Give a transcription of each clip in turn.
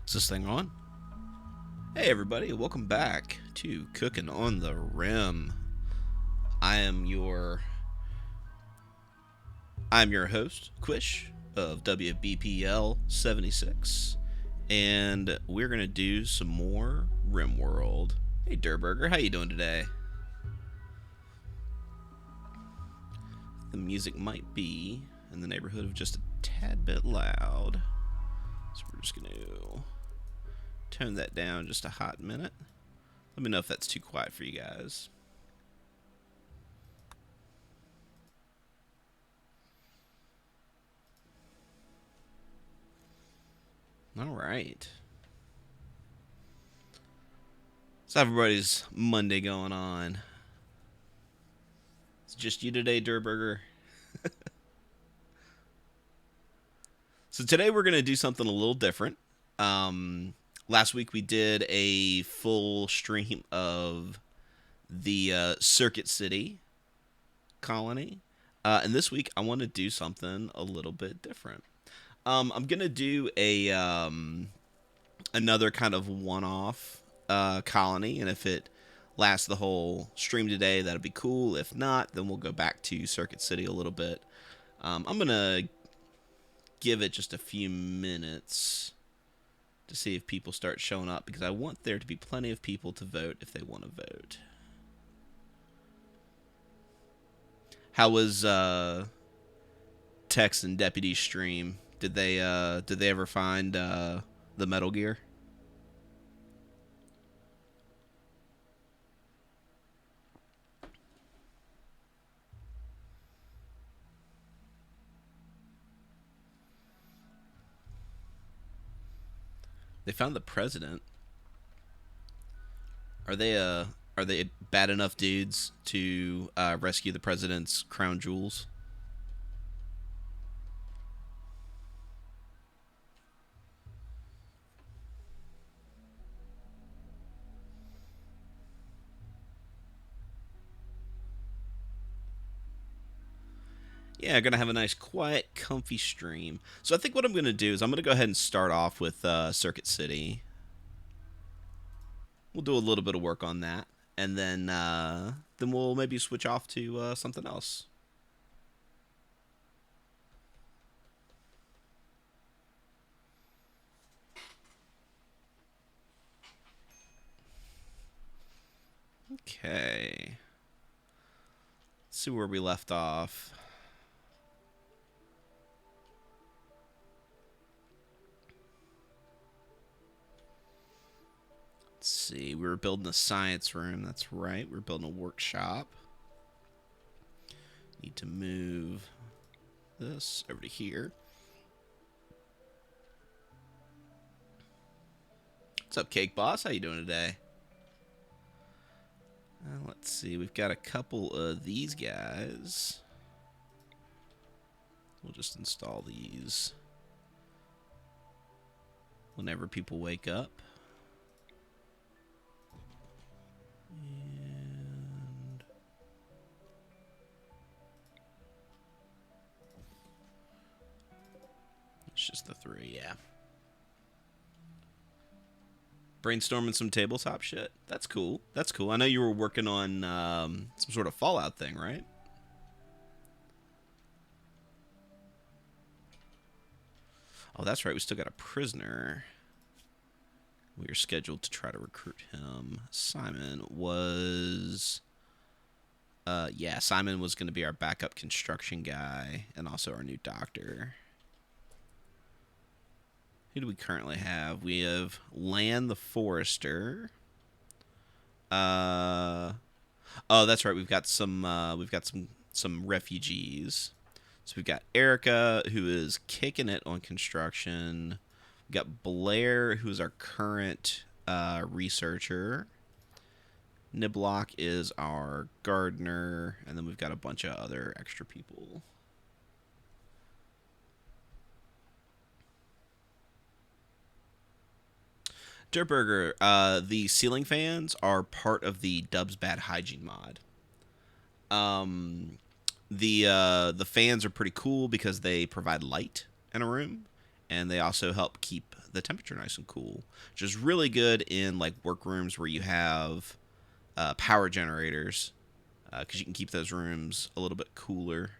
Is this thing on? Hey everybody, welcome back to Cooking on the Rim. I am your I'm your host, Quish of WBPL 76, and we're gonna do some more Rimworld. Hey Durburger, how you doing today? The music might be in the neighborhood of just a tad bit loud, so we're just gonna tone that down just a hot minute. Let me know if that's too quiet for you guys. All right. So everybody's Monday going on. It's just you today, Durburger. So today we're gonna do something a little different. Last week we did a full stream of the Circuit City colony, and this week I want to do something a little bit different. I'm gonna do a another kind of one-off colony, and if it lasts the whole stream today, that'd be cool. If not, then we'll go back to Circuit City a little bit. I'm gonna give it just a few minutes to see if people start showing up, because I want there to be plenty of people to vote if they want to vote. How was Tex and Deputy's stream? Did they ever find the Metal Gear? They found the president. Are they bad enough dudes to rescue the president's crown jewels? Yeah, I'm gonna have a nice, quiet, comfy stream. So I think what I'm gonna do is I'm gonna go ahead and start off with Circuit City. We'll do a little bit of work on that, and then we'll maybe switch off to something else. Okay. Let's see where we left off. Let's see. We were building a science room. That's right. We were building a workshop. Need to move this over to here. What's up, Cake Boss? How you doing today? Let's see. We've got a couple of these guys. We'll just install these whenever people wake up. And it's just the three, yeah. Brainstorming some tabletop shit. That's cool. That's cool. I know you were working on some sort of Fallout thing, right? Oh, that's right. We still got a prisoner. We are scheduled to try to recruit him. Simon was... yeah, Simon was going to be our backup construction guy and also our new doctor. Who do we currently have? We have Lan the Forester. Oh, that's right. We've got some refugees. So we've got Erica, who is kicking it on construction. We've got Blair, who's our current researcher. Niblock is our gardener, and then we've got a bunch of other extra people. Dirtburger, the ceiling fans are part of the Dubs Bad Hygiene mod. The fans are pretty cool because they provide light in a room, and they also help keep the temperature nice and cool, which is really good in like workrooms where you have power generators, because you can keep those rooms a little bit cooler.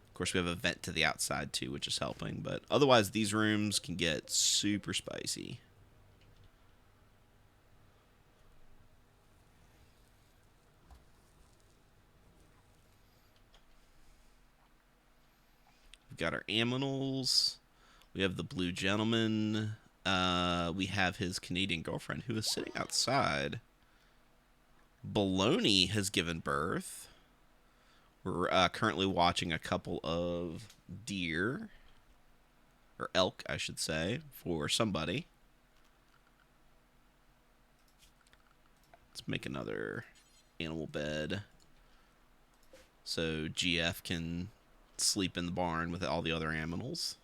Of course, we have a vent to the outside too, which is helping, but otherwise these rooms can get super spicy. We've got our aminals. We have the blue gentleman. We have his Canadian girlfriend who is sitting outside. Baloney has given birth. We're currently watching a couple of deer, or elk, I should say, for somebody. Let's make another animal bed so GF can sleep in the barn with all the other animals.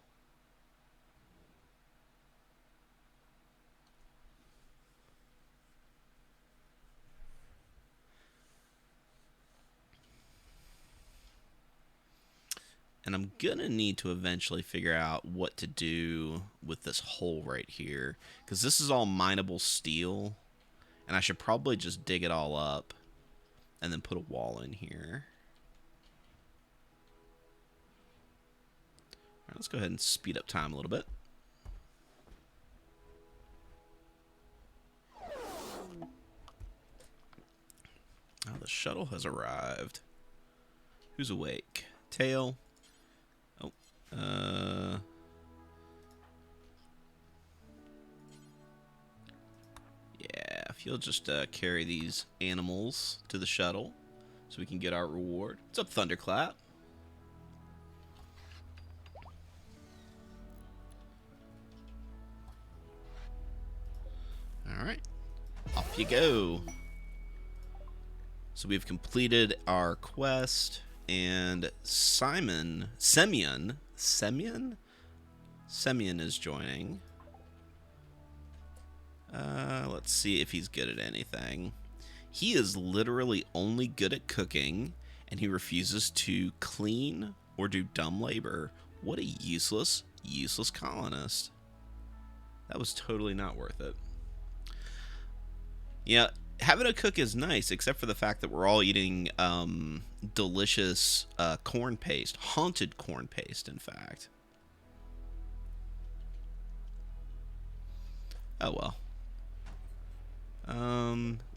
And I'm going to need to eventually figure out what to do with this hole right here, because this is all mineable steel, and I should probably just dig it all up and then put a wall in here. All right, let's go ahead and speed up time a little bit. Oh, the shuttle has arrived. Who's awake? Tail. Yeah, if you'll just carry these animals to the shuttle so we can get our reward. What's up, Thunderclap? Alright, off you go. So we've completed our quest, and Semyon is joining. Let's see if he's good at anything. He is literally only good at cooking, and he refuses to clean or do dumb labor. What a useless colonist. That was totally not worth it. Yeah, having a cook is nice, except for the fact that we're all eating delicious corn paste. Haunted corn paste, in fact. Oh, well.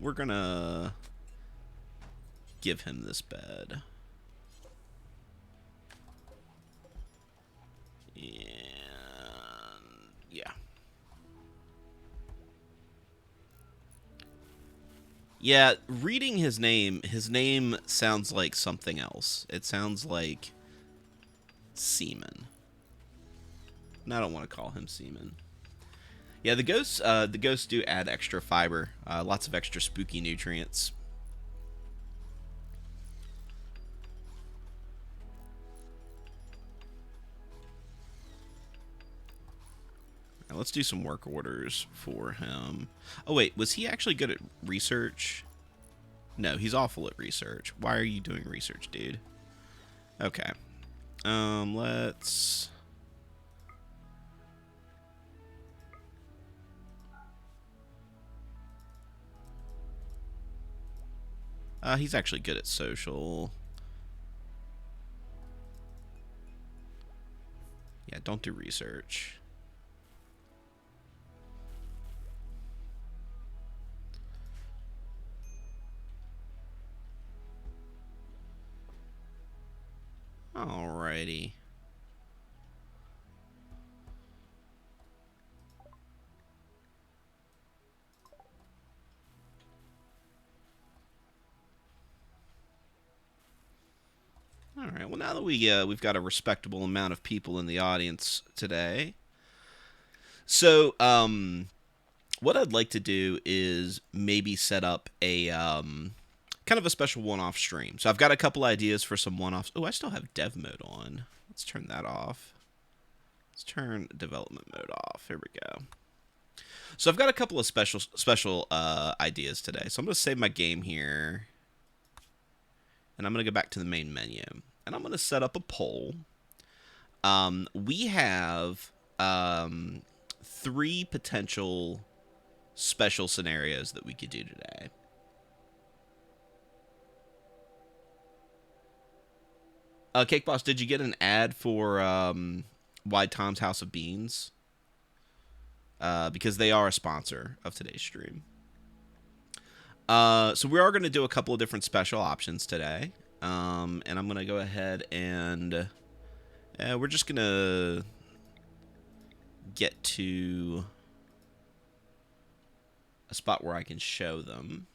We're gonna give him this bed. And yeah. Yeah, reading his name sounds like something else. It sounds like Seaman. And I don't want to call him Seaman. Yeah, the ghosts do add extra fiber, lots of extra spooky nutrients. Now let's do some work orders for him. Oh wait, was he actually good at research? No, he's awful at research. Why are you doing research, dude? Okay. Let's... he's actually good at social. Yeah, don't do research. Alrighty. All right. Well, now that we've got a respectable amount of people in the audience today, so what I'd like to do is maybe set up a kind of a special one-off stream. So I've got a couple ideas for some one-offs. Oh, I still have dev mode on. Let's turn that off. Let's turn development mode off. Here we go. So I've got a couple of special ideas today. So I'm going to save my game here. And I'm going to go back to the main menu. And I'm going to set up a poll. We have um, 3 potential special scenarios that we could do today. Cake Boss, did you get an ad for Wide Tom's House of Beans? Because they are a sponsor of today's stream. So we are going to do a couple of different special options today. And I'm going to go ahead and we're just going to get to a spot where I can show them.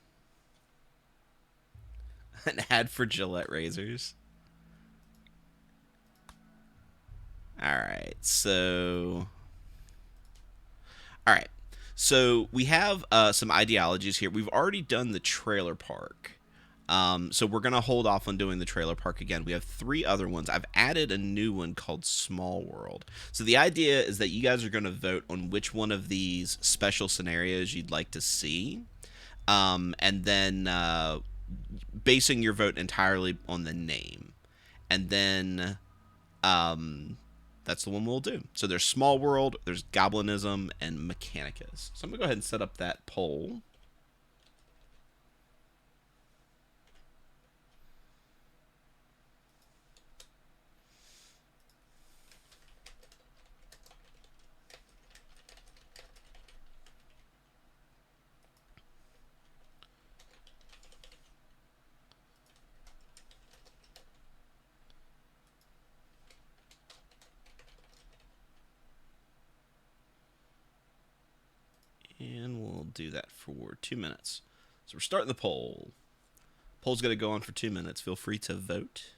An ad for Gillette razors. All right, so we have some ideologies here. We've already done the trailer park. So we're going to hold off on doing the trailer park again. We have 3 other ones. I've added a new one called Small World. So the idea is that you guys are going to vote on which one of these special scenarios you'd like to see. And then basing your vote entirely on the name. And then that's the one we'll do. So there's Small World, there's Goblinism, and Mechanicus. So I'm going to go ahead and set up that poll. And we'll do that for 2 minutes. So we're starting the poll. Poll's going to go on for 2 minutes. Feel free to vote.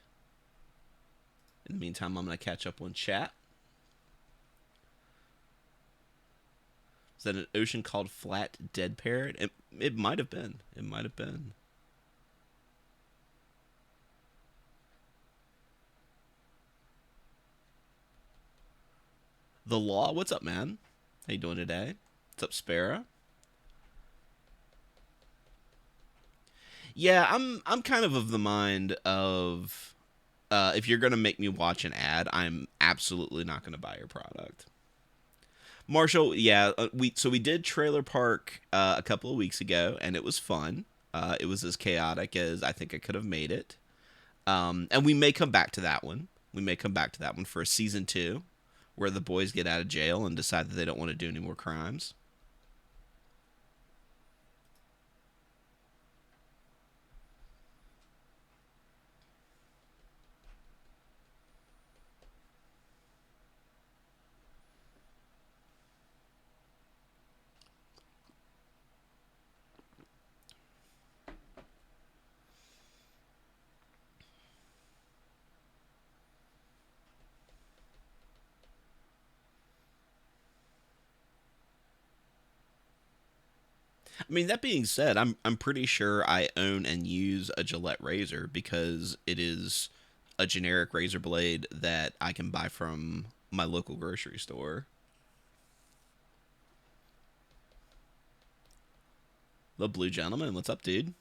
In the meantime, I'm going to catch up on chat. Is that an ocean called Flat Dead Parrot? It might have been. It might have been. The Law, what's up, man? How you doing today? What's up, Sparrow? Yeah, I'm kind of the mind of if you're gonna make me watch an ad, I'm absolutely not gonna buy your product. Marshall, yeah, we did Trailer Park a couple of weeks ago, and it was fun. It was as chaotic as I think I could have made it. And we may come back to that one. We may come back to that one for a season 2, where the boys get out of jail and decide that they don't want to do any more crimes. I mean, that being said, I'm pretty sure I own and use a Gillette razor because it is a generic razor blade that I can buy from my local grocery store. The Blue Gentleman, what's up, dude?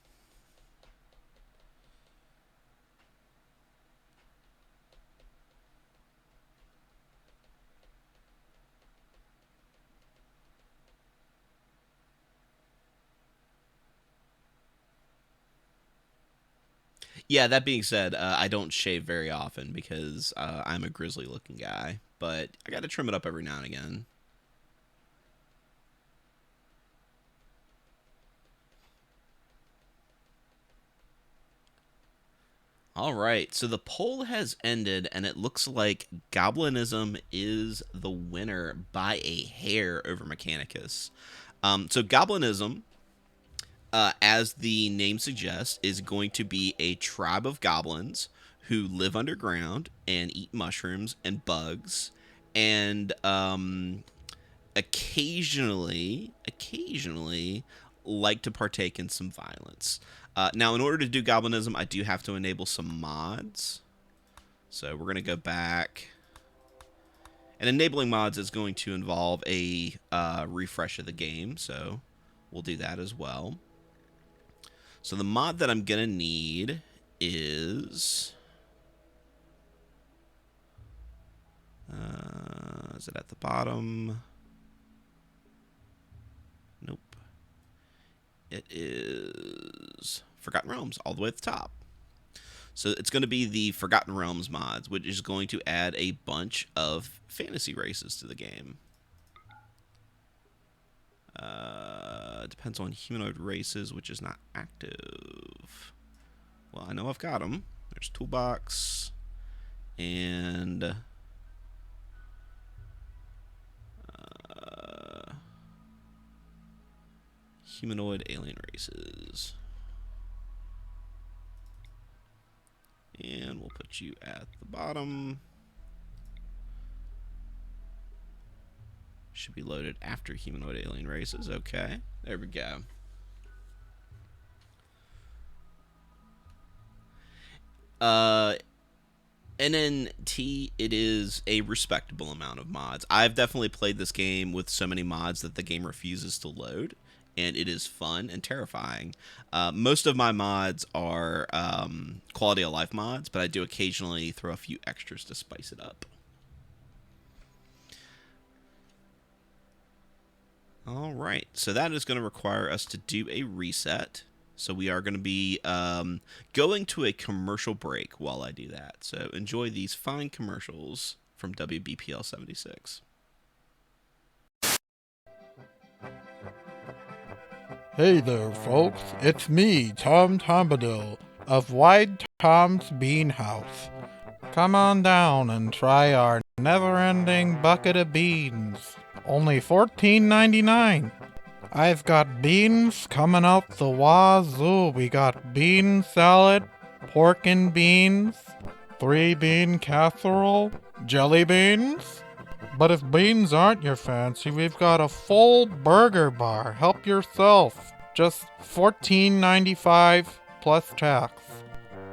Yeah, that being said, I don't shave very often because I'm a grizzly looking guy, but I got to trim it up every now and again. All right, so the poll has ended, and it looks like Goblinism is the winner by a hair over Mechanicus. So Goblinism, as the name suggests, is going to be a tribe of goblins who live underground and eat mushrooms and bugs, and occasionally like to partake in some violence. Now, in order to do Goblinism, I do have to enable some mods. So we're going to go back. And enabling mods is going to involve a refresh of the game, so we'll do that as well. So the mod that I'm going to need is... Is it at the bottom? Nope. It is Forgotten Realms, all the way at the top. So it's going to be the Forgotten Realms mods, which is going to add a bunch of fantasy races to the game. Depends on humanoid races, which is not active. Well, I know I've got them. There's Toolbox and humanoid alien races. And we'll put you at the bottom. Should be loaded after humanoid alien races. Okay, there we go. NNT, it is a respectable amount of mods. I've definitely played this game with so many mods that the game refuses to load, and it is fun and terrifying. Most of my mods are quality of life mods, but I do occasionally throw a few extras to spice it up. All right, so that is going to require us to do a reset. So we are going to be going to a commercial break while I do that. So enjoy these fine commercials from WBPL 76. Hey there, folks. It's me, Tom Tombadil, of Wide Tom's Bean House. Come on down and try our never-ending bucket of beans. Only $14.99. I've got beans coming out the wazoo. We got bean salad, pork and beans, 3-bean casserole, jelly beans. But if beans aren't your fancy, we've got a full burger bar. Help yourself. Just $14.95 plus tax.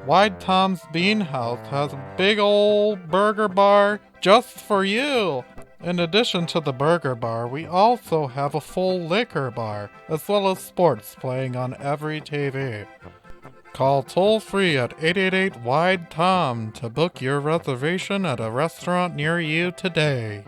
Wide Tom's Bean House has a big old burger bar just for you. In addition to the burger bar, we also have a full liquor bar, as well as sports playing on every TV. Call toll-free at 888-WIDE-TOM to book your reservation at a restaurant near you today.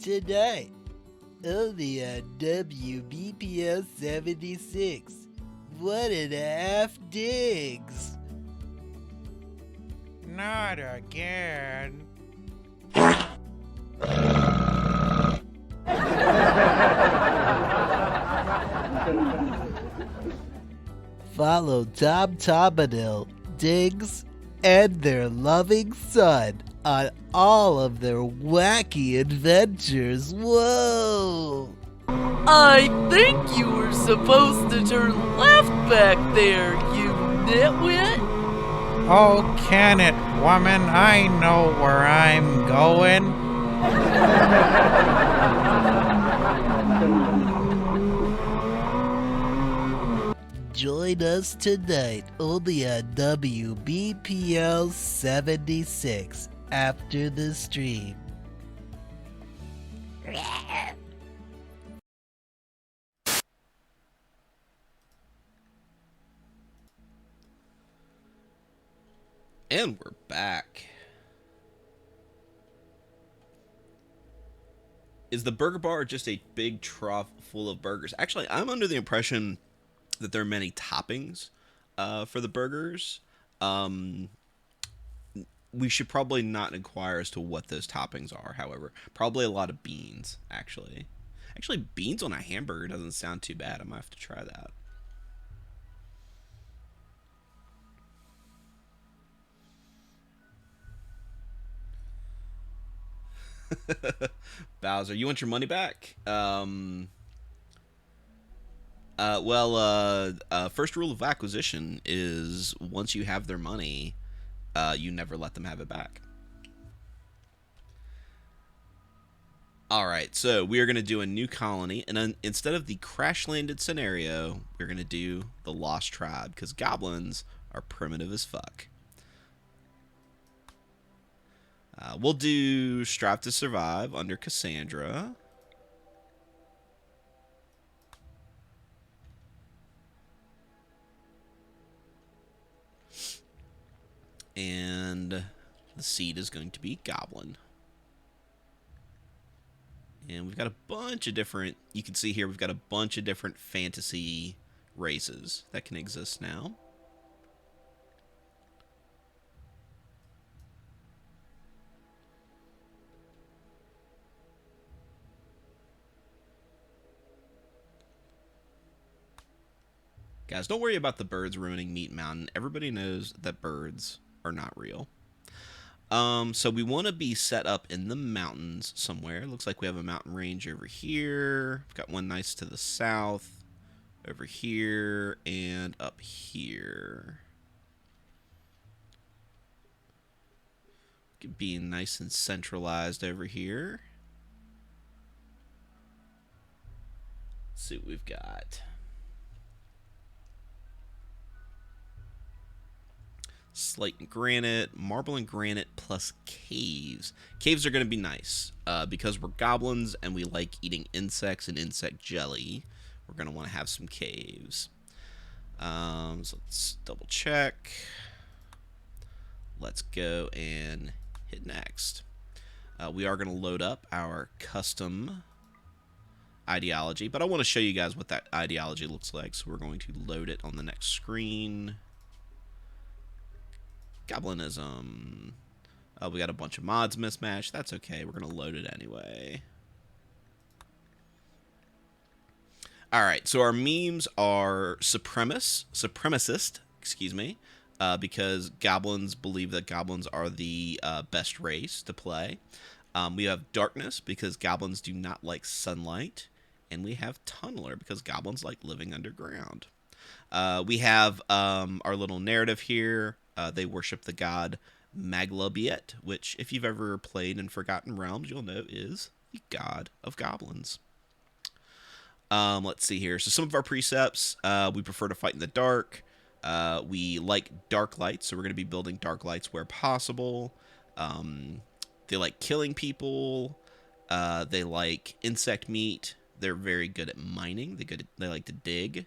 Tonight, only on WBPL 76. 1.5 digs. Not again. Follow Tom Tombadil, Diggs, and their loving son on all of their wacky adventures. Whoa! I think you were supposed to turn left back there, you nitwit. Oh, can it, woman? I know where I'm going. Join us tonight only on WBPL 76 after the stream. And we're back. Is the burger bar just a big trough full of burgers? Actually, I'm under the impression that there are many toppings for the burgers. We should probably not inquire as to what those toppings are, however. Probably a lot of beans, actually. Actually, beans on a hamburger doesn't sound too bad. I might have to try that. Bowser, you want your money back? First rule of acquisition is once you have their money, you never let them have it back. Alright, so we are going to do a new colony, and then instead of the crash-landed scenario, we're going to do the Lost Tribe, because goblins are primitive as fuck. We'll do Strive to Survive under Cassandra. And the seed is going to be Goblin. And we've got a bunch of different, you can see here, we've got a bunch of different fantasy races that can exist now. Guys, don't worry about the birds ruining Meat Mountain. Everybody knows that birds are not real. So we want to be set up in the mountains somewhere. Looks like we have a mountain range over here. We've got one nice to the south, over here, and up here. Being nice and centralized over here. Let's see what we've got. Slate and granite, marble and granite, plus caves. Caves are going to be nice because we're goblins and we like eating insects and insect jelly. We're going to want to have some caves. So let's double check. Let's go and hit next. We are going to load up our custom ideology, but I want to show you guys what that ideology looks like. So we're going to load it on the next screen. Goblinism. We got a bunch of mods mismatched. That's okay. We're going to load it anyway. Alright, so our memes are supremacist, excuse me, because goblins believe that goblins are the best race to play. We have darkness, because goblins do not like sunlight. And we have tunneler, because goblins like living underground. We have our little narrative here. They worship the god Maglabiet, which, if you've ever played in Forgotten Realms, you'll know is the god of goblins. Let's see here. So some of our precepts, we prefer to fight in the dark. We like dark lights, so we're going to be building dark lights where possible. They like killing people. They like insect meat. They're very good at mining. They like to dig.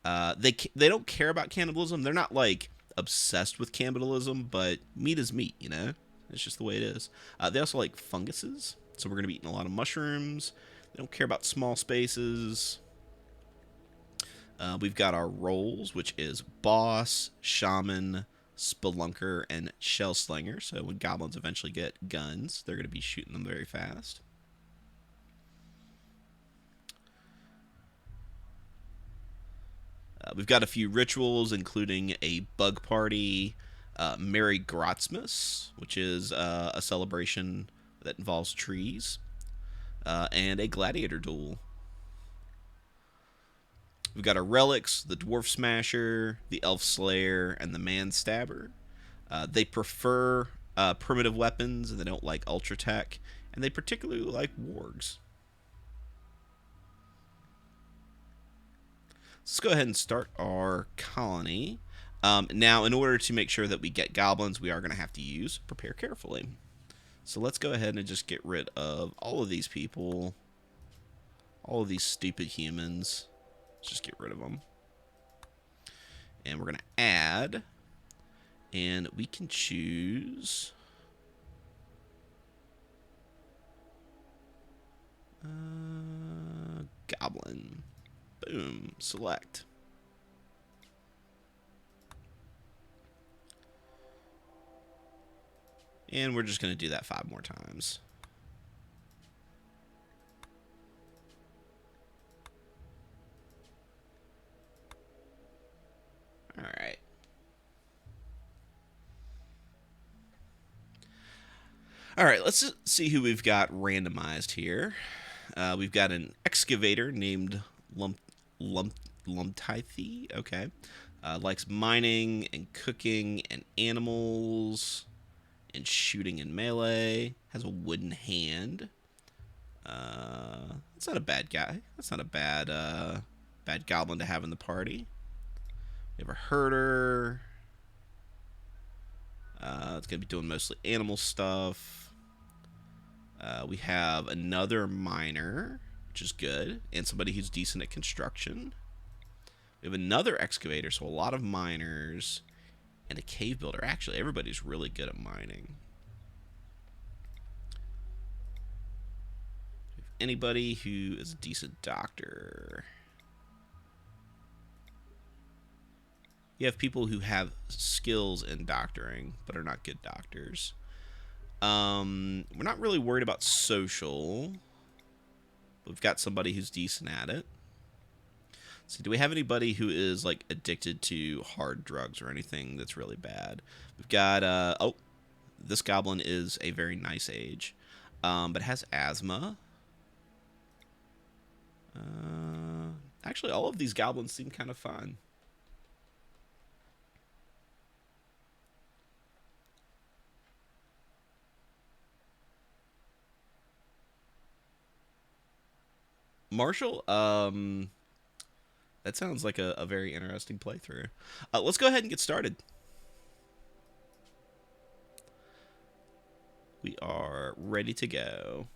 They don't care about cannibalism. They're not like obsessed with cannibalism, but meat is meat, you know? It's just the way it is. They also like funguses, so we're going to be eating a lot of mushrooms. They don't care about small spaces. We've got our roles, which is boss, shaman, spelunker, and shell slinger. So when goblins eventually get guns, they're going to be shooting them very fast. We've got a few rituals, including a bug party, Merry Grotzmas, which is a celebration that involves trees, and a gladiator duel. We've got our relics, the Dwarf Smasher, the Elf Slayer, and the Man Stabber. They prefer primitive weapons, and they don't like Ultra Tech, and they particularly like wargs. Let's go ahead and start our colony. Now, in order to make sure that we get goblins, we are going to have to use Prepare Carefully. So let's go ahead and just get rid of all of these people. All of these stupid humans. Let's just get rid of them. And we're going to add. And we can choose... Goblin. Boom. Select. And we're just going to do that 5 more times. All right. All right, let's see who we've got randomized here. We've got an excavator named Lumptithe. Okay. Likes mining and cooking and animals and shooting and melee. Has a wooden hand. That's not a bad guy. That's not a bad goblin to have in the party. We have a herder. It's going to be doing mostly animal stuff. We have another miner, which is good, and somebody who's decent at construction. We have another excavator, so a lot of miners, and a cave builder. Actually, everybody's really good at mining. Anybody who is a decent doctor. You have people who have skills in doctoring, but are not good doctors. We're not really worried about social. We've got somebody who's decent at it. So do we have anybody who is like addicted to hard drugs or anything that's really bad? We've got oh, this goblin is a very nice age, but has asthma. Actually, all of these goblins seem kind of fun. Marshall, that sounds like a very interesting playthrough. Let's go ahead and get started. We are ready to go.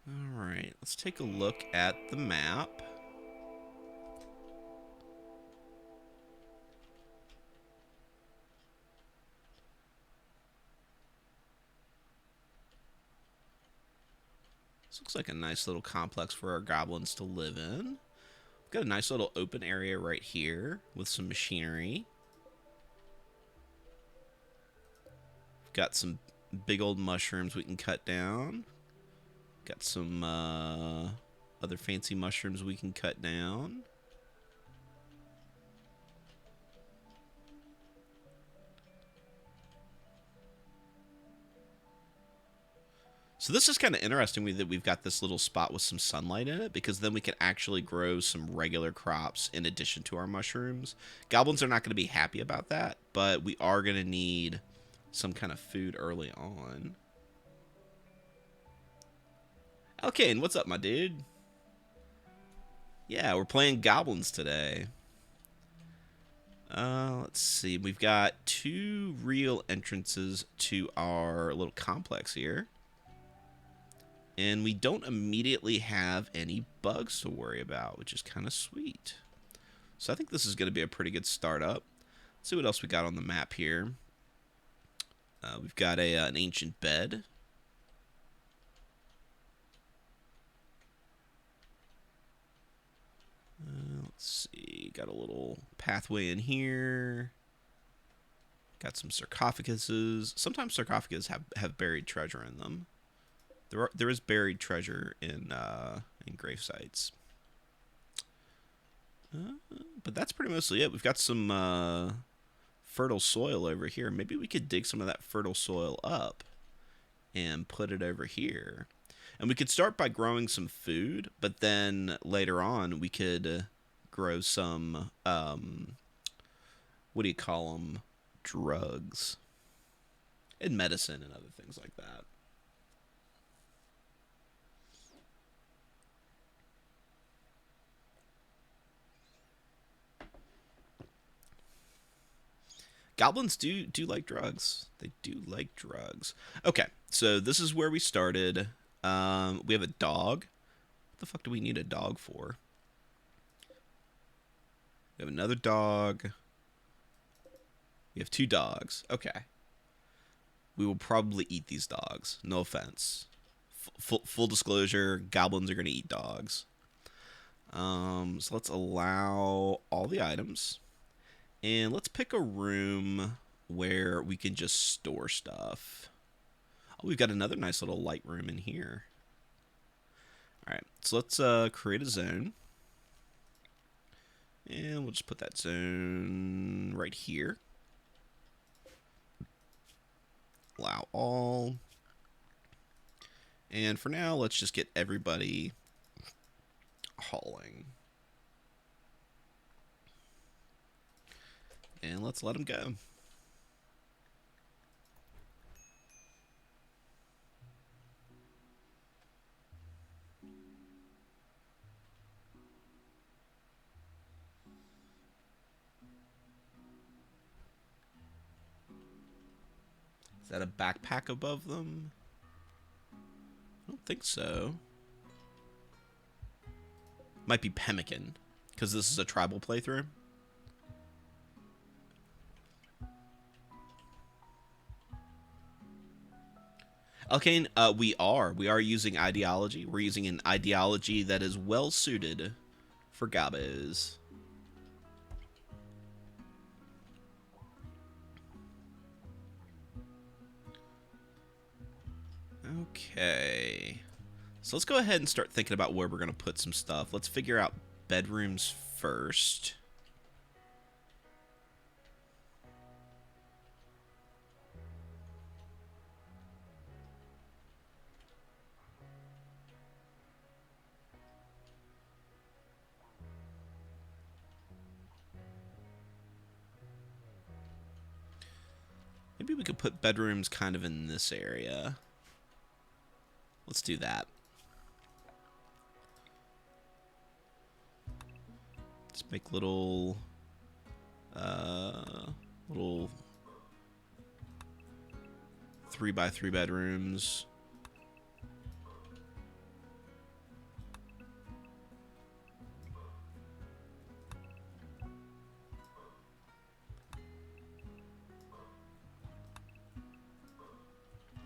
All right, let's take a look at the map. This looks like a nice little complex for our goblins to live in. We've got a nice little open area right here with some machinery. We've got some big old mushrooms we can cut down. Got some other fancy mushrooms we can cut down. So this is kind of interesting that we've got this little spot with some sunlight in it, because then we can actually grow some regular crops in addition to our mushrooms. Goblins are not going to be happy about that, but we are going to need some kind of food early on. Okay, and what's up, my dude? Yeah, we're playing Goblins today. Let's see. We've got 2 real entrances to our little complex here. And we don't immediately have any bugs to worry about, which is kind of sweet. So I think this is going to be a pretty good startup. Let's see what else we got on the map here. We've got an ancient bed. Let's see. Got a little pathway in here. Got some sarcophaguses. Sometimes sarcophaguses have buried treasure in them. There is buried treasure in grave sites. But that's pretty mostly it. We've got some fertile soil over here. Maybe we could dig some of that fertile soil up and put it over here. And we could start by growing some food, but then later on we could grow some, what do you call them? Drugs. And medicine and other things like that. Goblins do like drugs. They do like drugs. Okay, so this is where we started. We have a dog. What the fuck do we need a dog for? We have another dog. We have 2 dogs. Okay. We will probably eat these dogs. No offense. Full disclosure, goblins are going to eat dogs. So let's allow all the items. And let's pick a room where we can just store stuff. Oh, we've got another nice little light room in here. Alright, so let's create a zone. And we'll just put that zone right here. Allow all. And for now, let's just get everybody hauling. And let's let them go. Is that a backpack above them? I don't think so. Might be pemmican, because this is a tribal playthrough. Alkane, we are using ideology. We're using an ideology that is well suited for Gabos. Okay. So let's go ahead and start thinking about where we're going to put some stuff. Let's figure out bedrooms first. Maybe we could put bedrooms kind of in this area. Let's do that. Let's make little 3x3 bedrooms.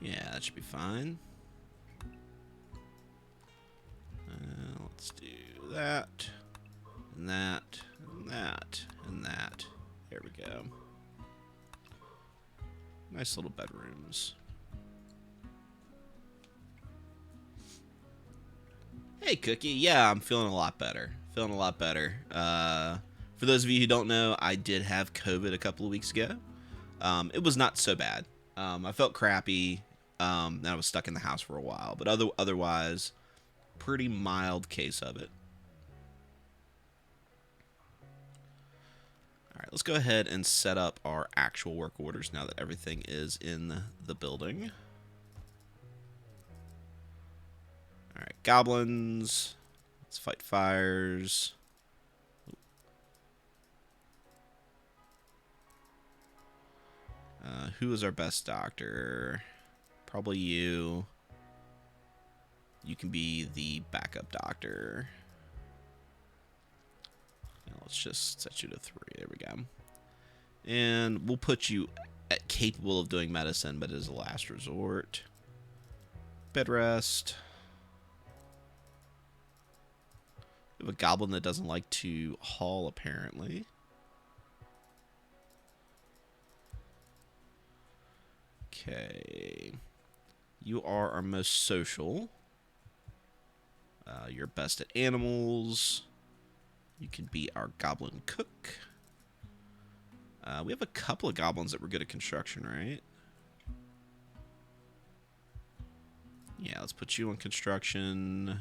Yeah, that should be fine. Let's do that, and that, and that, and that. There we go. Nice little bedrooms. Hey, Cookie. Yeah, I'm feeling a lot better. Feeling a lot better. For those of you who don't know, I did have COVID a couple of weeks ago. It was not so bad. I felt crappy. And I was stuck in the house for a while, but otherwise, pretty mild case of it. All right, let's go ahead and set up our actual work orders now that everything is in the building. All right, goblins. Let's fight fires. Who is our best doctor? Probably you. You can be the backup doctor. Now let's just set you to 3. There we go. And we'll put you at capable of doing medicine, but as a last resort. Bed rest. We have a goblin that doesn't like to haul, apparently. Okay. You are our most social. You're best at animals. You can be our goblin cook. We have a couple of goblins that were good at construction, right? Yeah, let's put you on construction.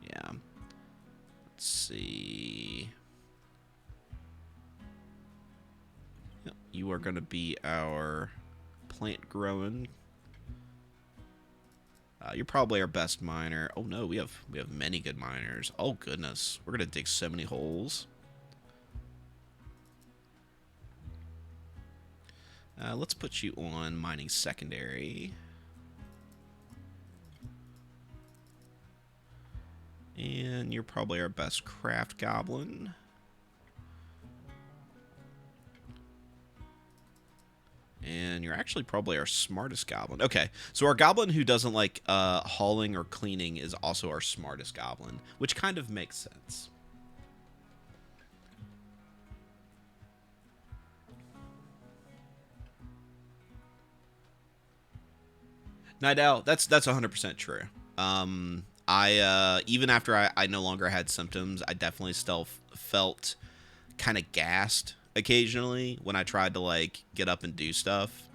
Yeah. Let's see. Yep, you are going to be our plant growing. You're probably our best miner. Oh no, we have many good miners. Oh goodness, we're gonna dig so many holes. Let's put you on mining secondary. And you're probably our best craft goblin. And you're actually probably our smartest goblin. Okay, so our goblin who doesn't like hauling or cleaning is also our smartest goblin, which kind of makes sense. Night Owl, that's 100% true. I even after I no longer had symptoms, I definitely still felt kind of gassed occasionally when I tried to like get up and do stuff.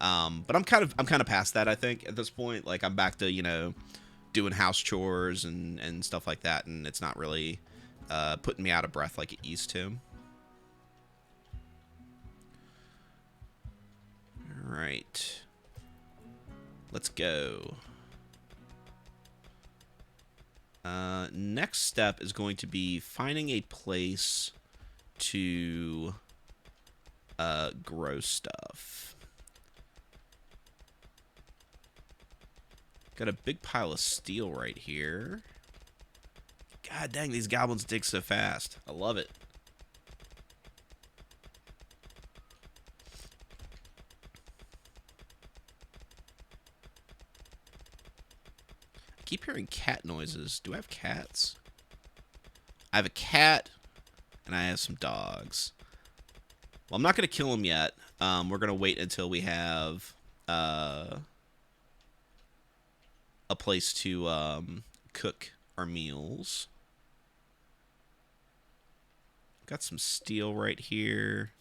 But I'm kind of past that, I think, at this point. Like I'm back to, you know, doing house chores and stuff like that, and it's not really putting me out of breath like it used to. All right. Let's go. Next step is going to be finding a place to grow stuff. Got a big pile of steel right here. God dang, these goblins dig so fast. I love it. I keep hearing cat noises. Do I have cats? I have a cat, and I have some dogs. Well, I'm not going to kill them yet. We're going to wait until we have a place to cook our meals. Got some steel right here.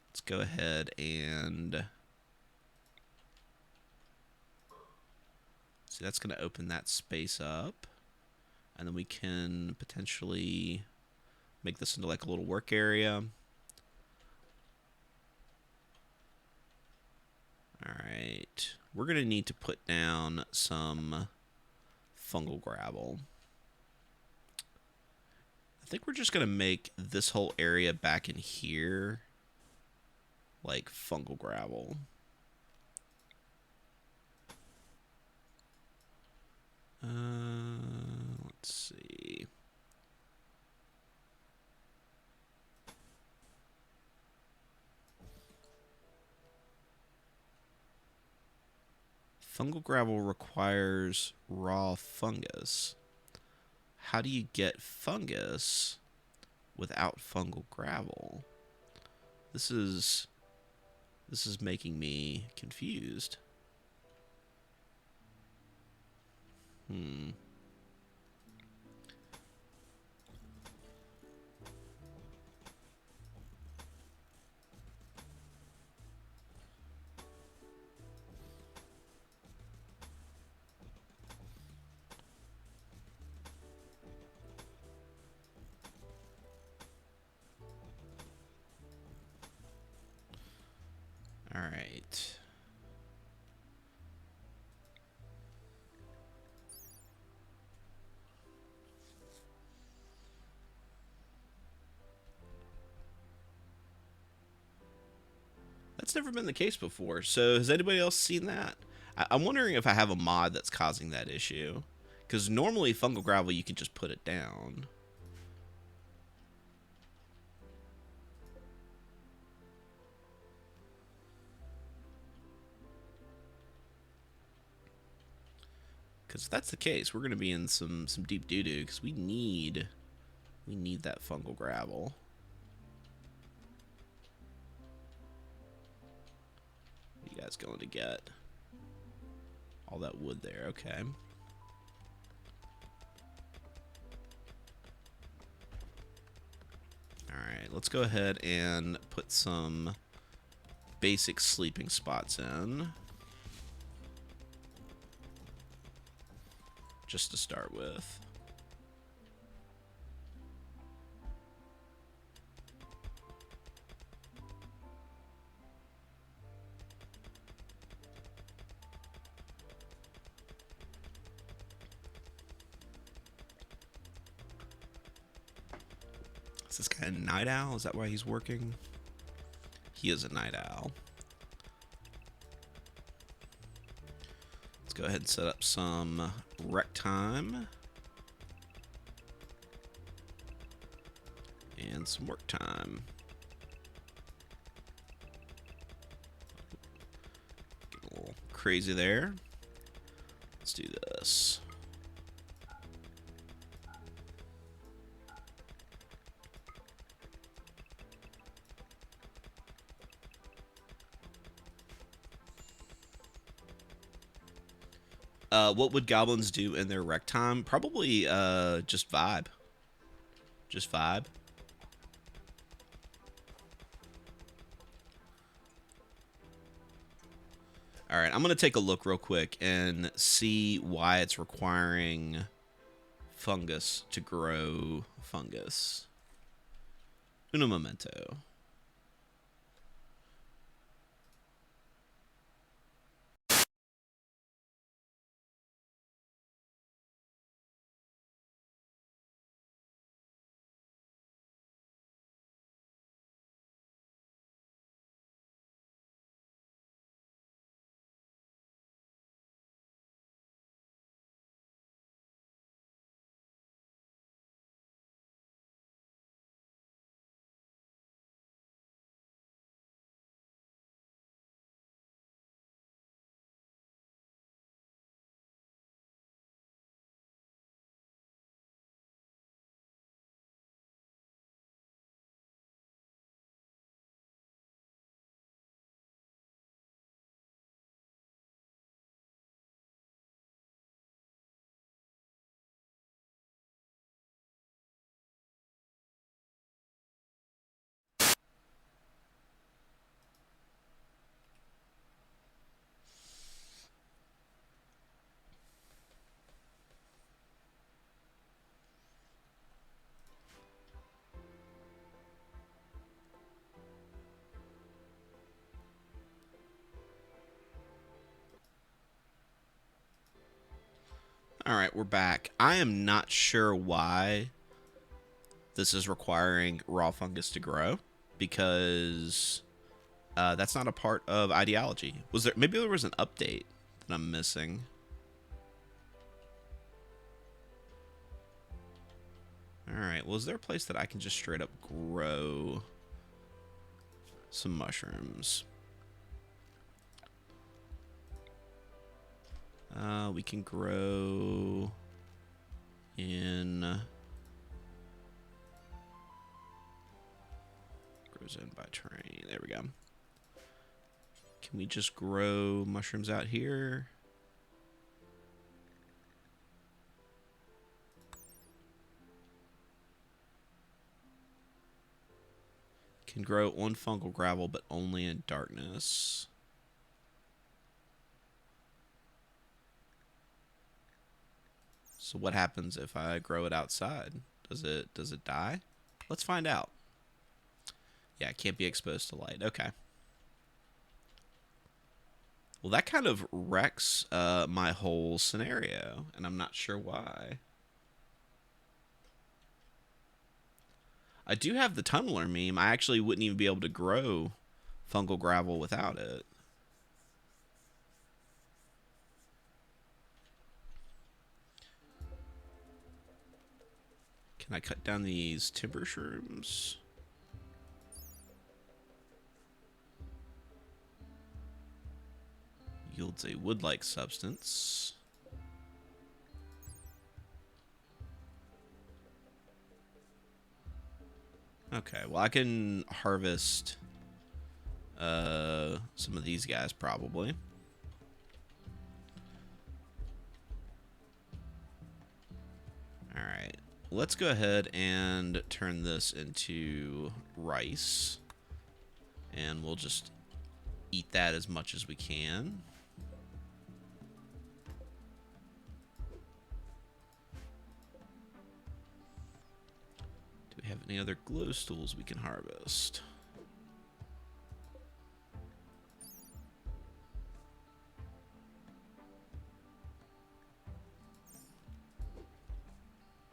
Let's go ahead and... See, that's going to open that space up. And then we can potentially make this into like a little work area. Alright. We're going to need to put down some fungal gravel. I think we're just going to make this whole area back in here like fungal gravel. Let's see. Fungal gravel requires raw fungus. How do you get fungus without fungal gravel? This is making me confused. All right. That's never been the case before. So has anybody else seen that? I'm wondering if I have a mod that's causing that issue. Because normally fungal gravel, you can just put it down. Because if that's the case, we're going to be in some deep doo-doo. Because we need that fungal gravel. What are you guys going to get? All that wood there, okay. Alright, let's go ahead and put some basic sleeping spots in. Just to start with. Is this guy a night owl? Is that why he's working? He is a night owl. Let's go ahead and set up some rec time. And some work time. Get a little crazy there. Let's do this. What would goblins do in their rec time? Probably just vibe. Just vibe. Alright, I'm going to take a look real quick and see why it's requiring fungus to grow fungus. Uno momento. All right, we're back. I am not sure why this is requiring raw fungus to grow, because that's not a part of ideology. Was there? Maybe there was an update that I'm missing. All right. Well, is there a place that I can just straight up grow some mushrooms? We can grow in... Grows in by terrain. There we go. Can we just grow mushrooms out here? Can grow on fungal gravel, but only in darkness. So what happens if I grow it outside? Does it die? Let's find out. Yeah, it can't be exposed to light. Okay. Well, that kind of wrecks my whole scenario, and I'm not sure why. I do have the tunneler meme. I actually wouldn't even be able to grow fungal gravel without it. Can I cut down these timber shrooms? Yields a wood-like substance. Okay, well I can harvest some of these guys probably. Alright, let's go ahead and turn this into rice. And we'll just eat that as much as we can. Do we have any other glow stools we can harvest?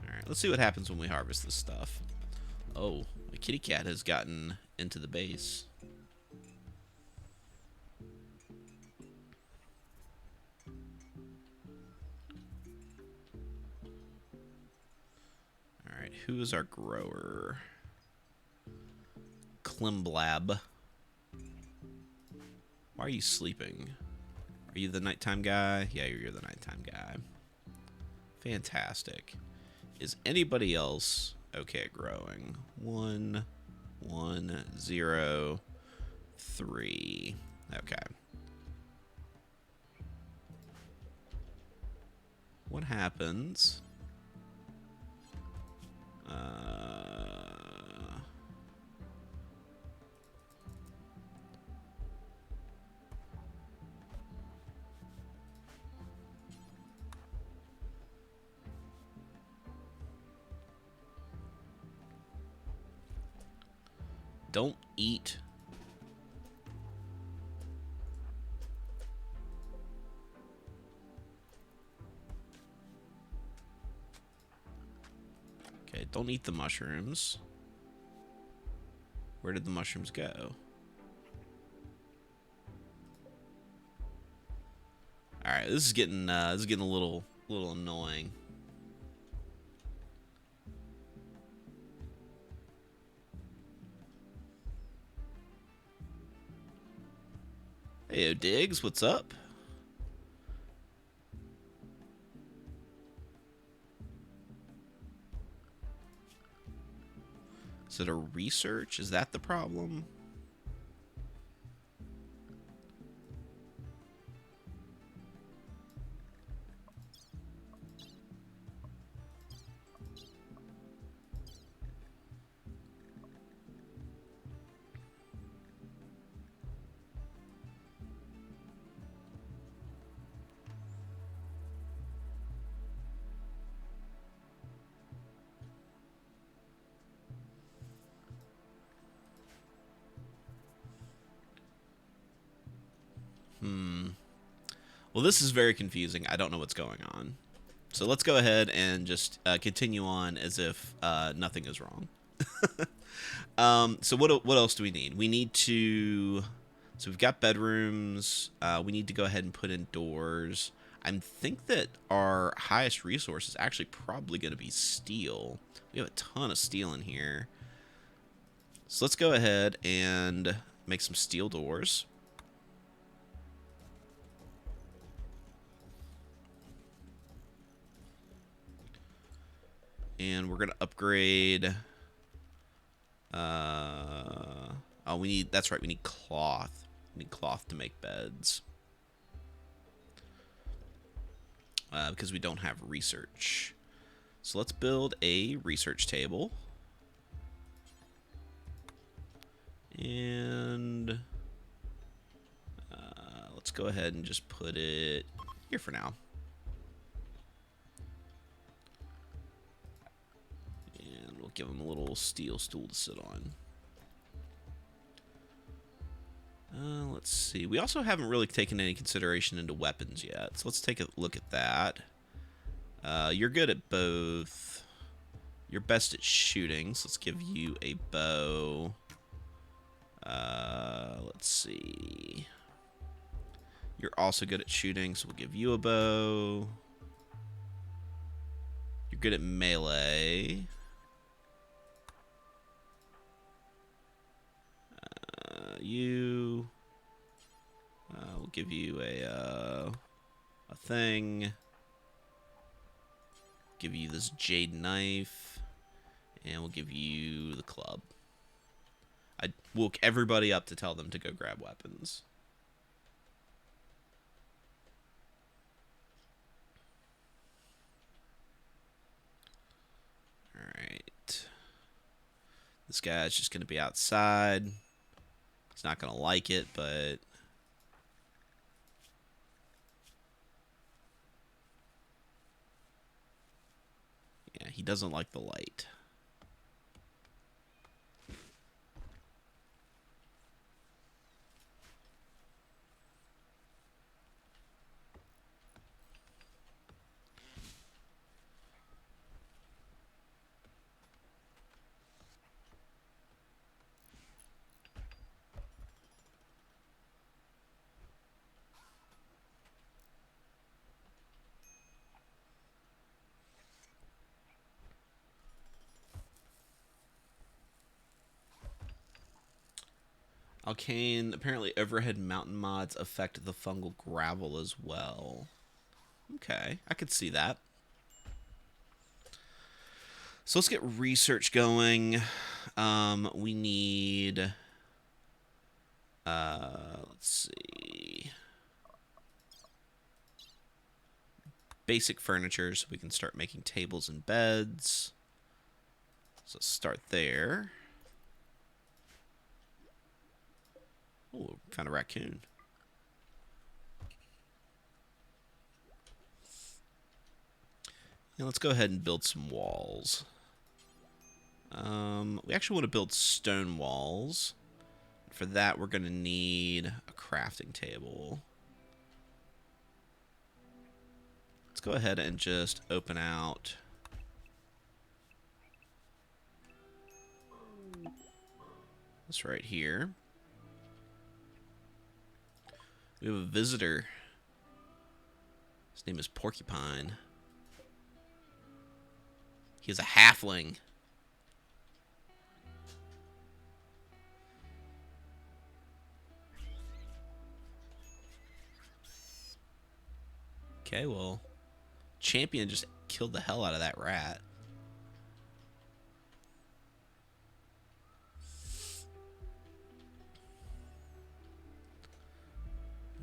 Alright, let's see what happens when we harvest this stuff. Oh, my kitty cat has gotten into the base. Alright, who is our grower? Klimblab. Why are you sleeping? Are you the nighttime guy? Yeah, you're the nighttime guy. Fantastic. Is anybody else okay at growing? 1, 1, 0, 3. Okay. What happens? Don't eat. Okay, don't eat the mushrooms. Where did the mushrooms go? All right, this is getting a little annoying. Hey, Diggs, what's up? Is it a research? Is that the problem? Well, this is very confusing. I don't know what's going on. So let's go ahead and just continue on as if nothing is wrong. So what else do we need? We need to. So we've got bedrooms. We need to go ahead and put in doors. I think that our highest resource is actually probably going to be steel. We have a ton of steel in here. So let's go ahead and make some steel doors. And we're going to upgrade. Oh, that's right, we need cloth. We need cloth to make beds. Because we don't have research. So let's build a research table. And let's go ahead and just put it here for now. And we'll give him a little steel stool to sit on. Let's see. We also haven't really taken any consideration into weapons yet. So let's take a look at that. You're good at both. You're best at shooting, so let's give you a bow. Let's see. You're also good at shooting, so we'll give you a bow. You're good at melee. We'll give you a thing. Give you this jade knife, and we'll give you the club. I woke everybody up to tell them to go grab weapons. Alright. This guy's just going to be outside. He's not going to like it, but... yeah, he doesn't like the light. Alkane, apparently overhead mountain mods affect the fungal gravel as well. Okay, I could see that. So let's get research going. We need... let's see... basic furniture so we can start making tables and beds. So let's start there. Oh, found a raccoon. Now let's go ahead and build some walls. We actually want to build stone walls. For that, we're going to need a crafting table. Let's go ahead and just open out this right here. We have a visitor. His name is Porcupine. He is a halfling. Okay, well, Champion just killed the hell out of that rat.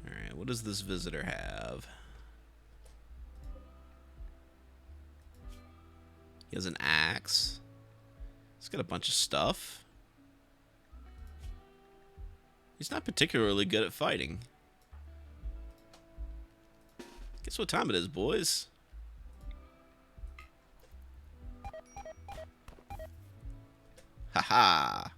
Alright, what does this visitor have? He has an axe. He's got a bunch of stuff. He's not particularly good at fighting. Guess what time it is, boys? Haha.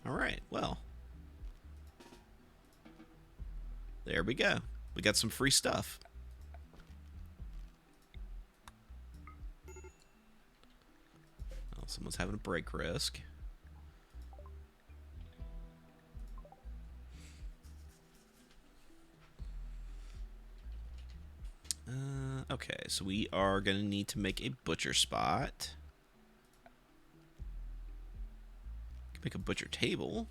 All right, well, there we go. We got some free stuff. Oh, someone's having a break risk. Okay, so we are going to need to make a butcher spot. Make a butcher table.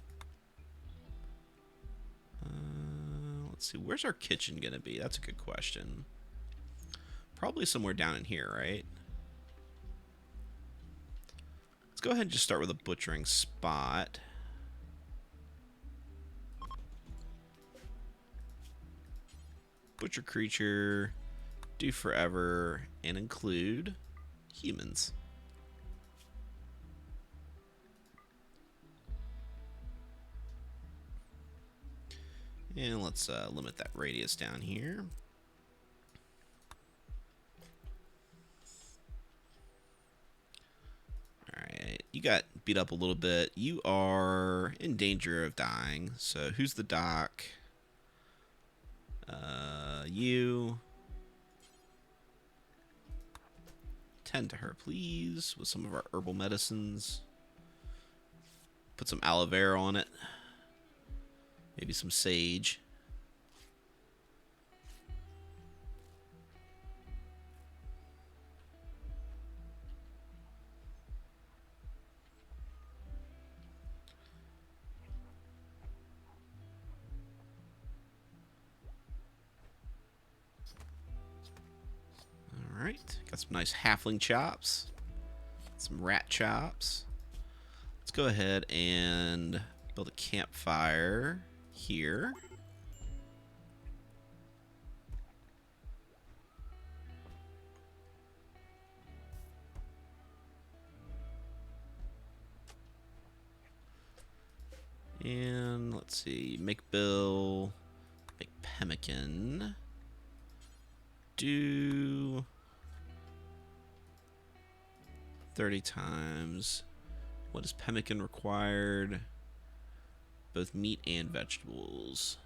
Let's see, where's our kitchen going to be? That's a good question. Probably somewhere down in here, right? Let's go ahead and just start with a butchering spot. Butcher creature, do forever, and include humans. And let's limit that radius down here. Alright, you got beat up a little bit. You are in danger of dying. So who's the doc? You. Tend to her, please, with some of our herbal medicines. Put some aloe vera on it. Maybe some sage. Alright, got some nice halfling chops. Some rat chops. Let's go ahead and build a campfire here. And let's see, make Bill, make pemmican. Do 30 times. What is pemmican required? Both meat and vegetables.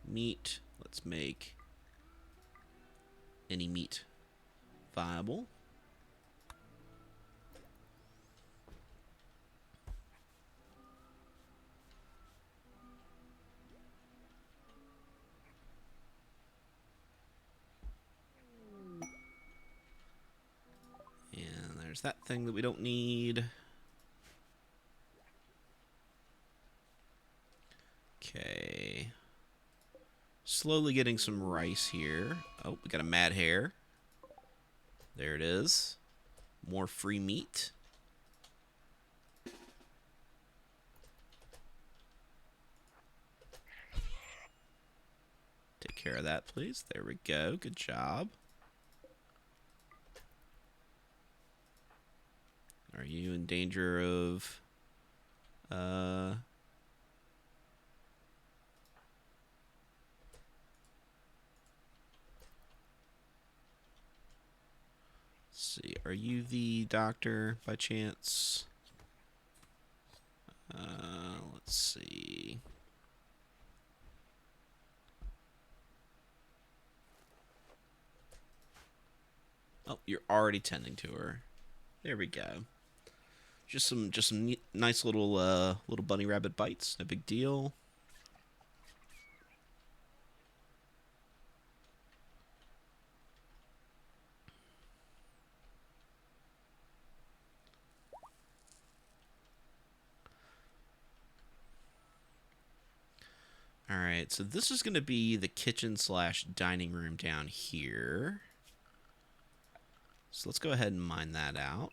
Meat. Let's make any meat viable. And there's that thing that we don't need. Okay. Slowly getting some rice here. Oh, we got a mad hare. There it is. More free meat. Take care of that, please. There we go. Good job. Are you in danger of... Let's see. Are you the doctor by chance? Let's see. Oh, you're already tending to her. There we go. Just some nice little little bunny rabbit bites. No big deal. All right, so this is going to be the kitchen slash dining room down here. So let's go ahead and mine that out.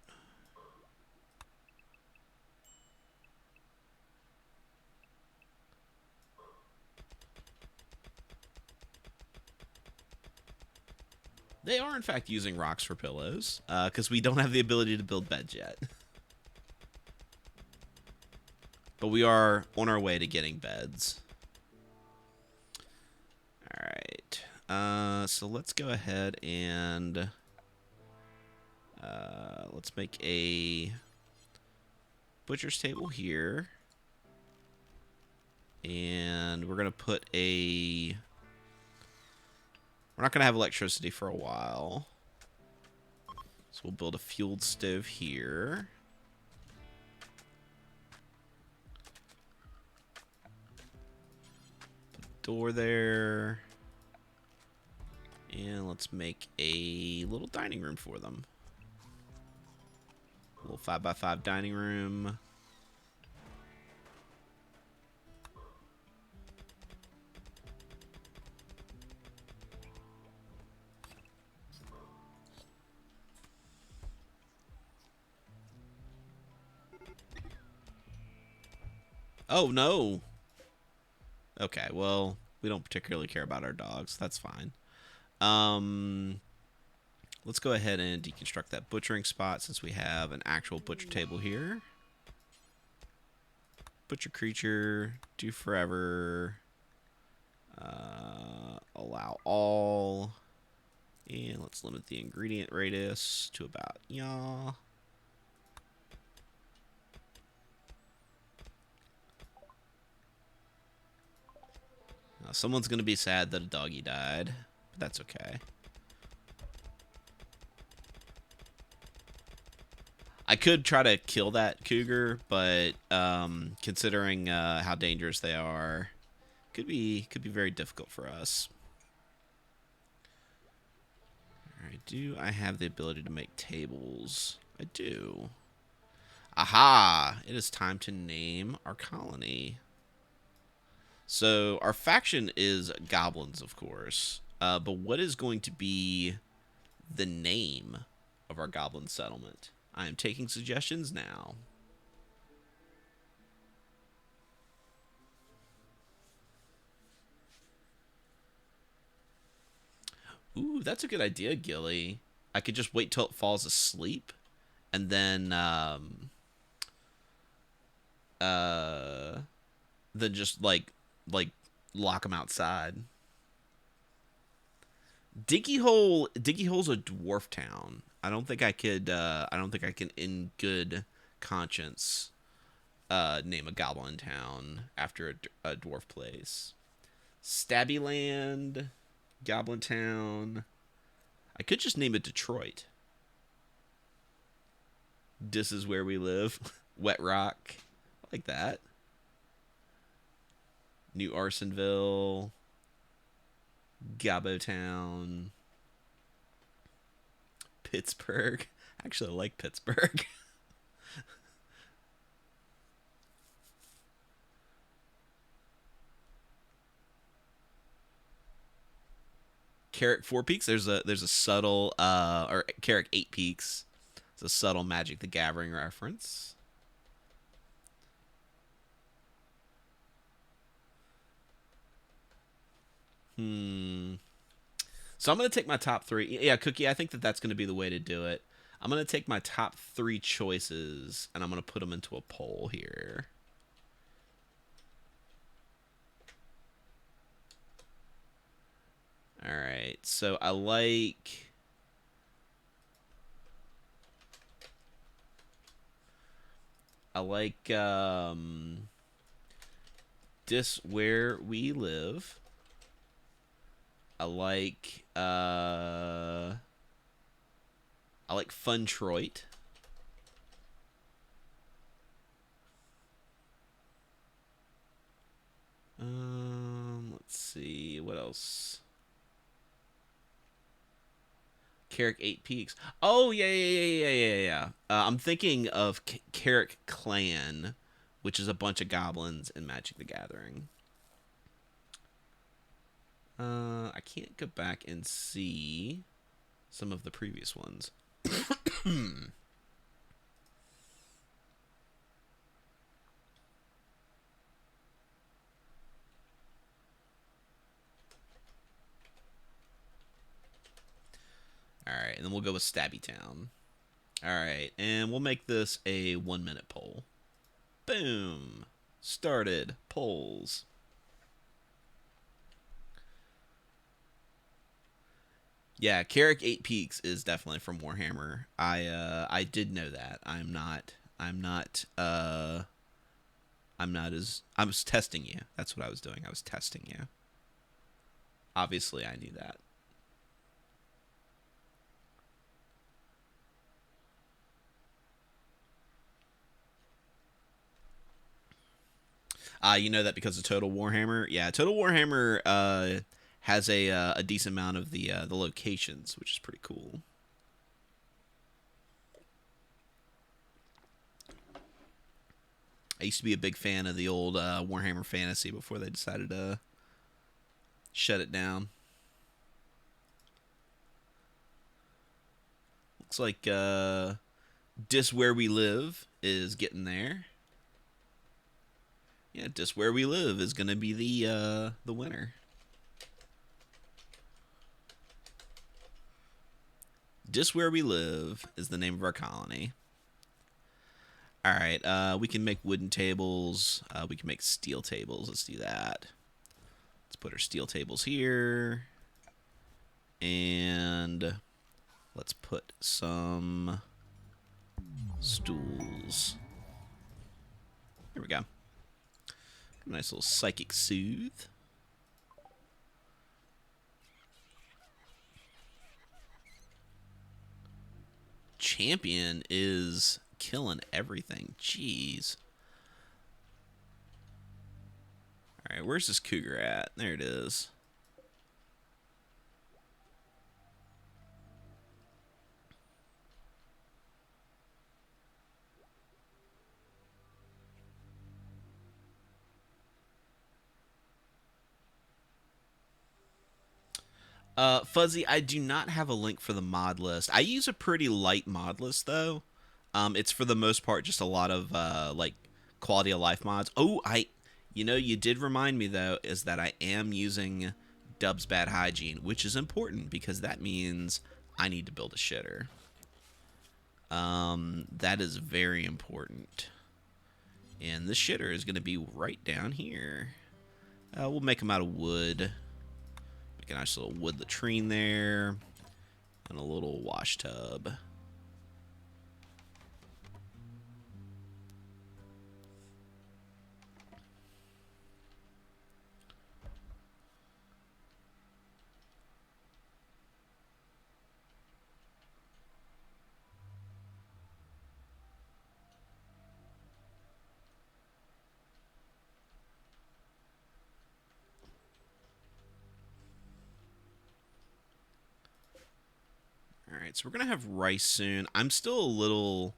They are, in fact, using rocks for pillows, because we don't have the ability to build beds yet. But we are on our way to getting beds. Alright, so let's go ahead and let's make a butcher's table here. And we're going to put a... We're not going to have electricity for a while. So we'll build a fueled stove here. Put a door there. And let's make a little dining room for them. A little 5x5 dining room. Oh, no. Okay, well, we don't particularly care about our dogs. That's fine. Let's go ahead and deconstruct that butchering spot since we have an actual butcher table here. Butcher creature, do forever. Allow all. And let's limit the ingredient radius to about yaw. Now, someone's going to be sad that a doggy died, but that's okay. I could try to kill that cougar, but considering how dangerous they are, could be very difficult for us. All right, do I have the ability to make tables? I do. Aha! It is time to name our colony. So our faction is Goblins, of course. But what is going to be the name of our Goblin settlement? I am taking suggestions now. Ooh, that's a good idea, Gilly. I could just wait till it falls asleep, and then just like lock them outside. Diggy Hole's a dwarf town. I don't think I could. I don't think I can, in good conscience, name a goblin town after a dwarf place. Stabbyland, Goblin Town. I could just name it Detroit. This is where we live. Wet Rock, like that. New Arsonville, Gabo Town, Pittsburgh. Actually, I like Pittsburgh. Carrick Four Peaks. There's a subtle or Carrick Eight Peaks. It's a subtle Magic the Gathering reference. So I'm going to take my top three. Yeah, Cookie, I think that's going to be the way to do it. I'm going to take my top three choices, and I'm going to put them into a poll here. All right, so I like... This Where We Live. I like Funtroit. Let's see what else. Carrick Eight Peaks. Oh yeah. I'm thinking of Carrick Clan, which is a bunch of goblins in Magic the Gathering. I can't go back and see some of the previous ones. All right, and then we'll go with Stabby Town. All right, and we'll make this a 1-minute poll. Boom. Started. Polls. Yeah, Carrick Eight Peaks is definitely from Warhammer. I did know that. I'm not I'm not. I'm not as. I was testing you. That's what I was doing. I was testing you. Obviously, I knew that. You know that because of Total Warhammer. Yeah, Total Warhammer has a decent amount of the locations, which is pretty cool. I used to be a big fan of the old Warhammer Fantasy before they decided to shut it down. Looks like Dis Where We Live is getting there. Yeah, Dis Where We Live is going to be the winner. Dis Where We Live is the name of our colony. All right, we can make wooden tables. We can make steel tables. Let's do that. Let's put our steel tables here. And let's put some stools. Here we go. Nice little psychic soothe. Champion is killing everything. Jeez. Alright, where's this cougar at? There it is. Fuzzy, I do not have a link for the mod list. I use a pretty light mod list, though. It's for the most part just a lot of, like, quality of life mods. Oh, you know, you did remind me, though, is that I am using Dub's Bad Hygiene, which is important because that means I need to build a shitter. That is very important. And this shitter is going to be right down here. We'll make them out of wood. Make a nice little wood latrine there. And a little wash tub. Alright, so we're going to have rice soon. I'm still a little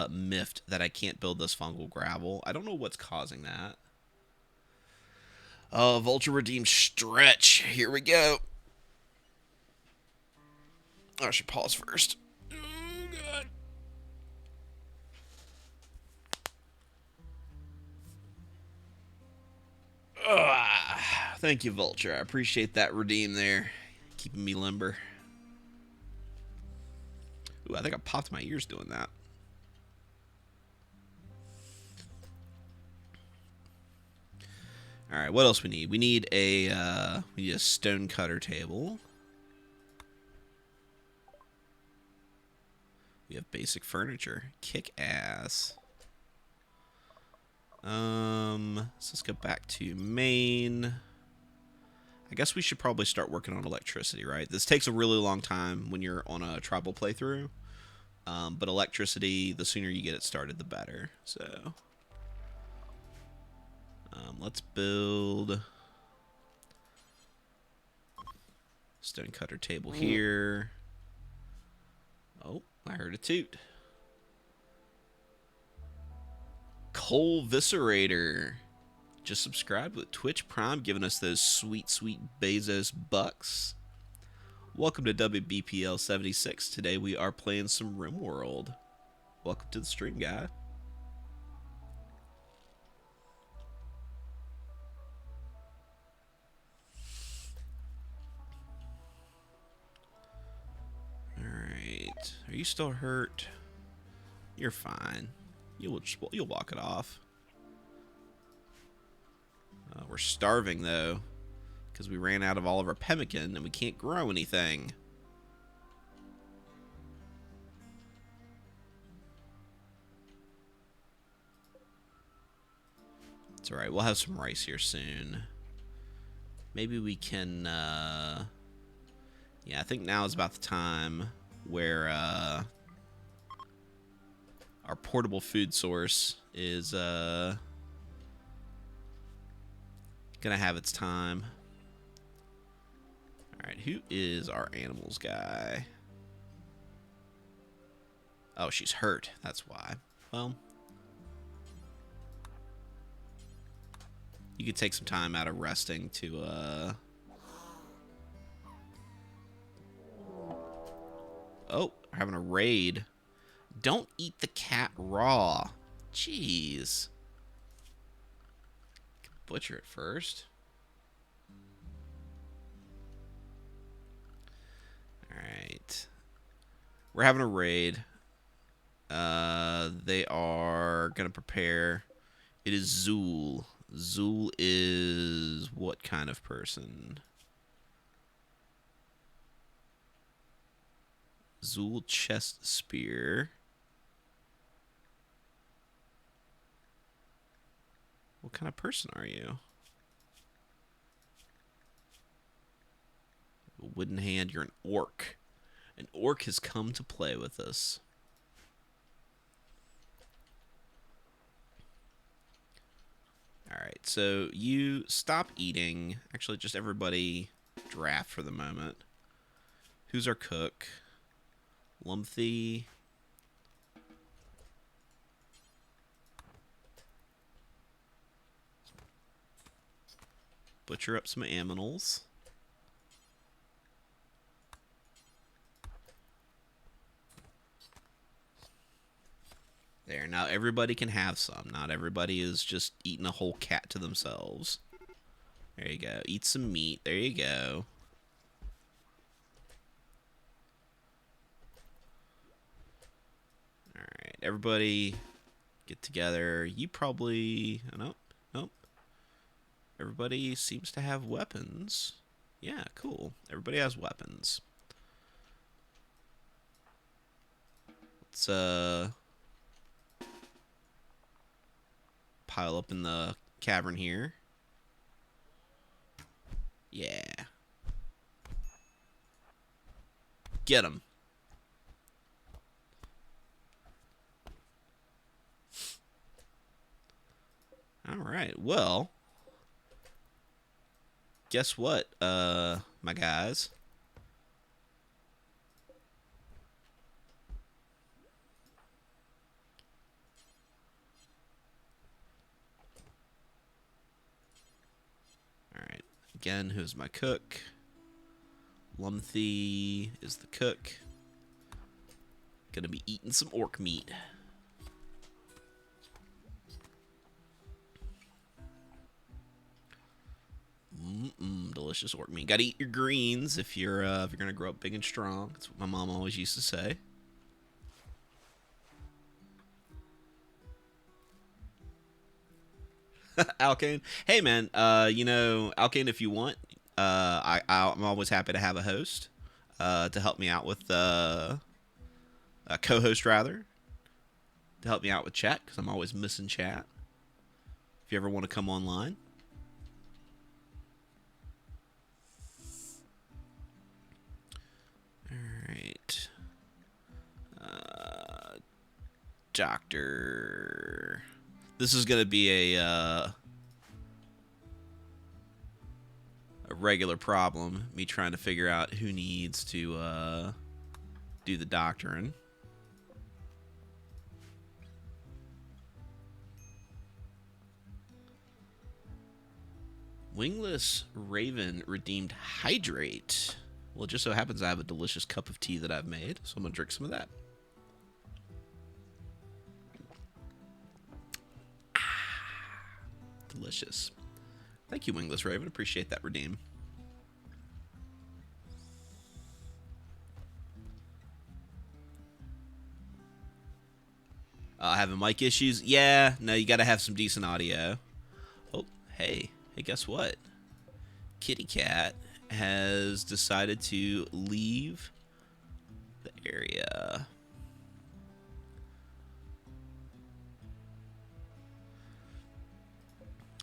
miffed that I can't build this fungal gravel. I don't know what's causing that. Vulture Redeem Stretch. Here we go. Oh, I should pause first. Oh, God. Thank you, Vulture. I appreciate that redeem there. Keeping me limber. Ooh, I think I popped my ears doing that. All right, what else we need? We need a stone cutter table. We have basic furniture. Kick ass. So let's go back to main. I guess we should probably start working on electricity, right? This takes a really long time when you're on a tribal playthrough. But electricity, the sooner you get it started, the better. So let's build stone cutter table here. Oh, I heard a toot. Coal Viscerator just subscribed with Twitch Prime, giving us those sweet, sweet Bezos bucks. Welcome to WBPL 76. Today we are playing some Rimworld. Welcome to the stream, guy. Alright. Are you still hurt? You're fine. You'll walk it off. We're starving, though, because we ran out of all of our pemmican and we can't grow anything. It's alright. We'll have some rice here soon. Maybe we can, yeah, I think now is about the time where, our portable food source is, gonna have its time. Alright, who is our animals guy? Oh, she's hurt. That's why. Well, you could take some time out of resting to, oh, we're having a raid. Don't eat the cat raw. Jeez. Butcher it first. Alright. We're having a raid. They are gonna prepare. It is Zool. Zool is what kind of person? Zool chest spear. What kind of person are you? Wooden hand, you're an orc. An orc has come to play with us. Alright, so you stop eating. Actually, just everybody draft for the moment. Who's our cook? Lumpy. Butcher up some aminals. There, now everybody can have some. Not everybody is just eating a whole cat to themselves. There you go. Eat some meat. There you go. Alright, everybody get together. You probably... Nope, nope. Everybody seems to have weapons. Yeah, cool. Everybody has weapons. Let's, pile up in the cavern here. Yeah. Get him. Alright, well. Guess what, my guys? Alright, again, who's my cook? Lumpy is the cook. Gonna be eating some orc meat. Delicious orc meat. Gotta eat your greens if you're gonna grow up big and strong. That's what my mom always used to say. Alkane, hey man, you know, Alkane, if you want, I'm always happy to have a host to help me out with a co-host rather to help me out with chat because I'm always missing chat. If you ever want to come online. Alright. Doctor. This is going to be a regular problem. Me trying to figure out who needs to do the doctoring. Wingless Raven redeemed Hydrate. Well, it just so happens I have a delicious cup of tea that I've made, so I'm going to drink some of that. Delicious. Thank you, Wingless Raven. Appreciate that redeem. Having mic issues? Yeah, no, you gotta have some decent audio. Oh, hey, guess what? Kitty Cat has decided to leave the area.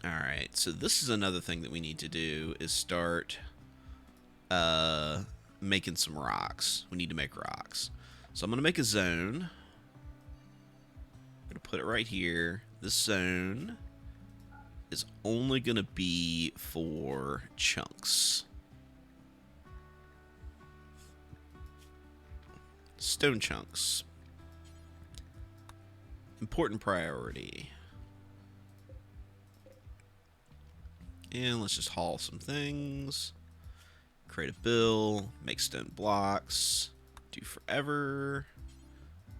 Alright, so this is another thing that we need to do is start making some rocks. We need to make rocks. So I'm going to make a zone. I'm going to put it right here. This zone is only going to be for chunks. Stone chunks. Important priority. And let's just haul some things. Create a bill. Make stone blocks. Do forever.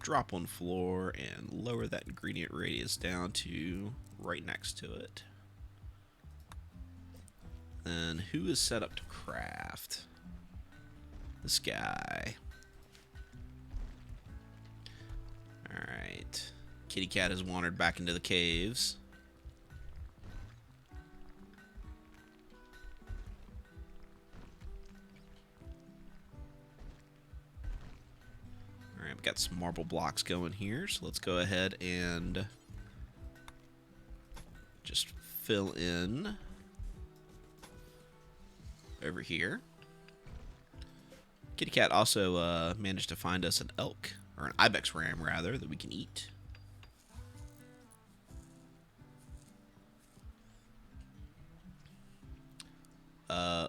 Drop one floor and lower that ingredient radius down to right next to it. Then who is set up to craft? This guy. Alright. Kitty Cat has wandered back into the caves. Alright, we've got some marble blocks going here, so let's go ahead and just fill in over here. Kitty Cat also managed to find us an elk, or an ibex ram rather, that we can eat.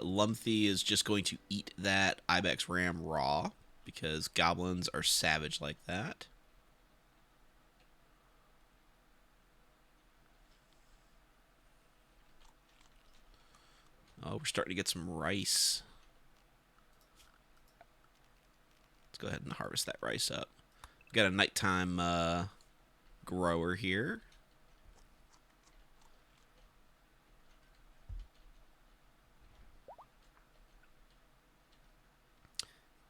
Lumpy is just going to eat that ibex ram raw, because goblins are savage like that. Oh, we're starting to get some rice. Let's go ahead and harvest that rice up. We've got a nighttime grower here.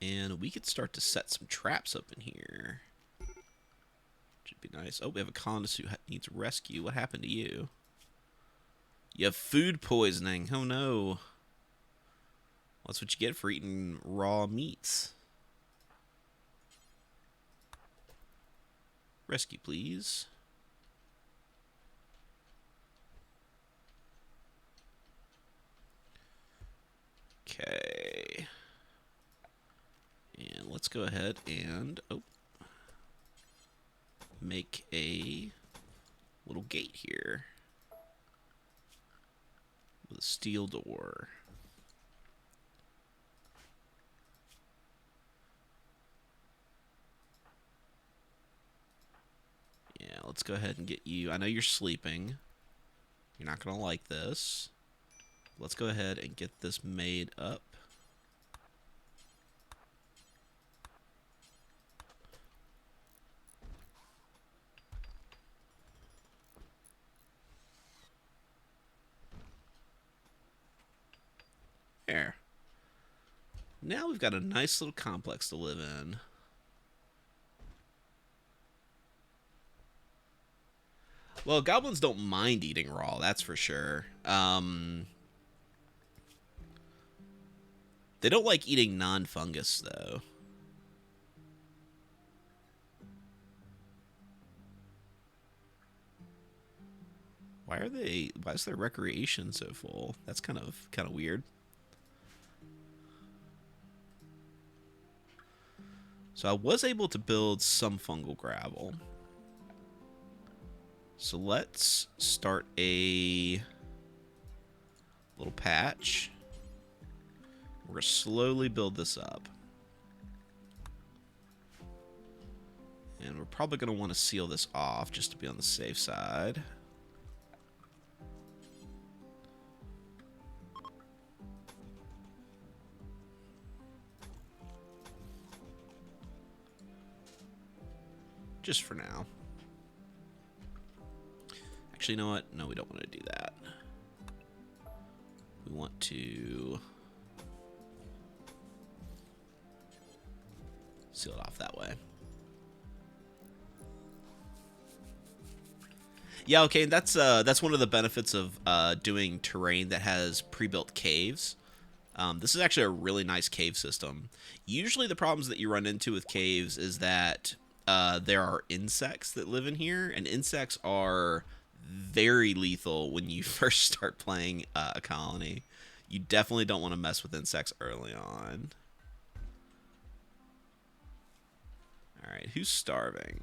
And we could start to set some traps up in here. Should be nice. Oh, we have a colonist who needs rescue. What happened to you? You have food poisoning. Oh no. Well, that's what you get for eating raw meats. Rescue, please. Okay. And let's go ahead and make a little gate here with a steel door. Yeah, let's go ahead and get you. I know you're sleeping. You're not going to like this. Let's go ahead and get this made up. There. Now we've got a nice little complex to live in. Well, goblins don't mind eating raw, that's for sure. They don't like eating non-fungus, though. Why is their recreation so full? That's kind of weird. So I was able to build some fungal gravel. So let's start a little patch. We're going to slowly build this up. And we're probably going to want to seal this off just to be on the safe side. Just for now. Actually, you know what? No, we don't want to do that. We want to seal it off that way. Yeah, okay, that's one of the benefits of doing terrain that has pre-built caves. This is actually a really nice cave system. Usually the problems that you run into with caves is that there are insects that live in here, and insects are very lethal when you first start playing a colony. You definitely don't want to mess with insects early on. Alright, who's starving?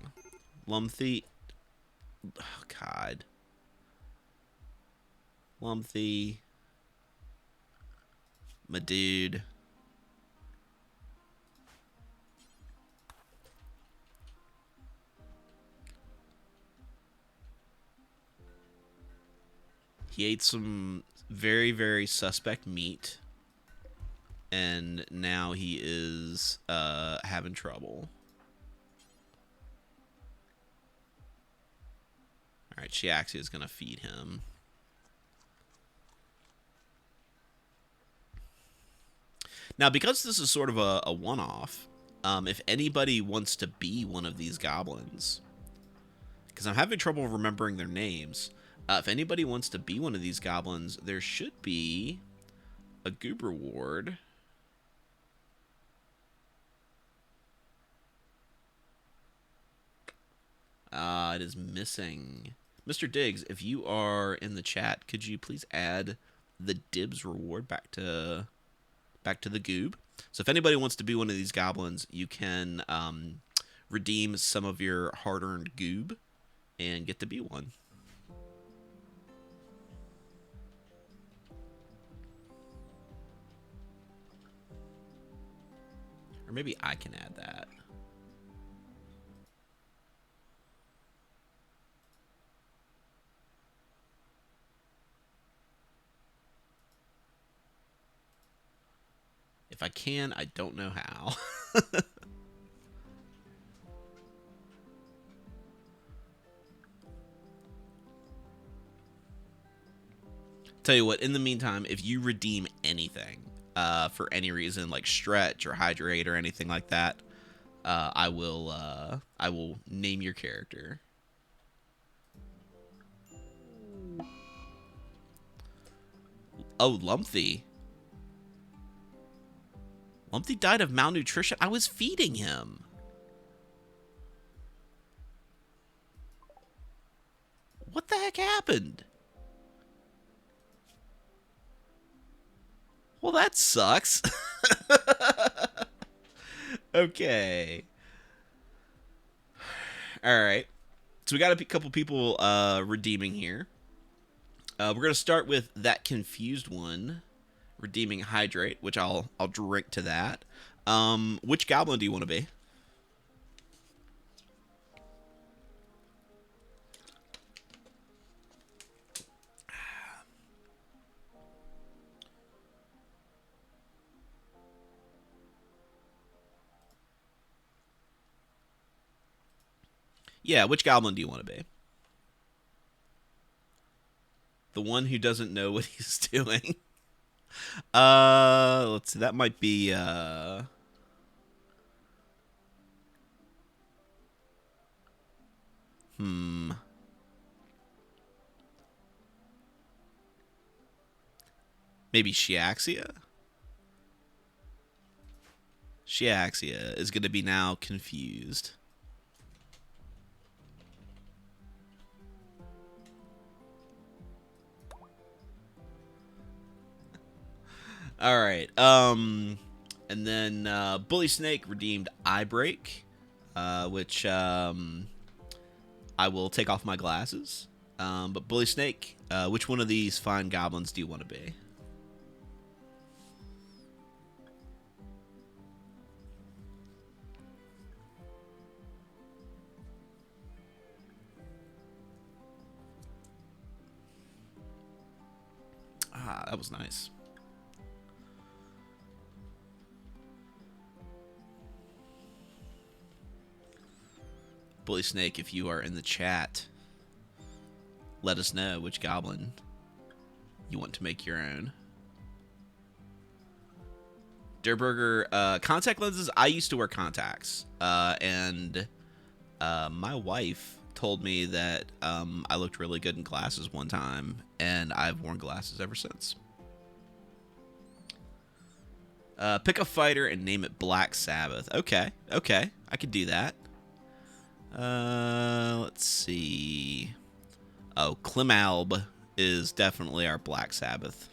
Lumthy. Oh, God. Lumthy. My dude. He ate some very, very suspect meat. And now he is having trouble. Alright, Chiaxia is going to feed him. Now, because this is sort of a one-off, if anybody wants to be one of these goblins, because I'm having trouble remembering their names, if anybody wants to be one of these goblins, there should be a goob reward. It is missing. Mr. Diggs, if you are in the chat, could you please add the dibs reward back to the goob? So if anybody wants to be one of these goblins, you can redeem some of your hard-earned goob and get to be one. Or maybe I can add that. If I can, I don't know how. Tell you what, in the meantime, if you redeem anything for any reason, like stretch or hydrate or anything like that, I will name your character. Oh, Lumpy. Lumpy died of malnutrition. I was feeding him. What the heck happened? Well, that sucks. Okay. All right. So we got a couple people redeeming here. We're going to start with that confused one redeeming hydrate, which I'll drink to that. Which goblin do you want to be? Yeah, which goblin do you want to be? The one who doesn't know what he's doing. Let's see. That might be maybe Chiaxia? Chiaxia is going to be now confused. All right. And then Bully Snake redeemed Eye Break, which I will take off my glasses. But Bully Snake, which one of these fine goblins do you want to be? Ah, that was nice. Bully Snake, if you are in the chat, let us know which goblin you want to make your own. Durburger, contact lenses. I used to wear contacts, and my wife told me that I looked really good in glasses one time, and I've worn glasses ever since. Pick a fighter and name it Black Sabbath. Okay, I could do that. Let's see. Oh, Klimalb is definitely our Black Sabbath.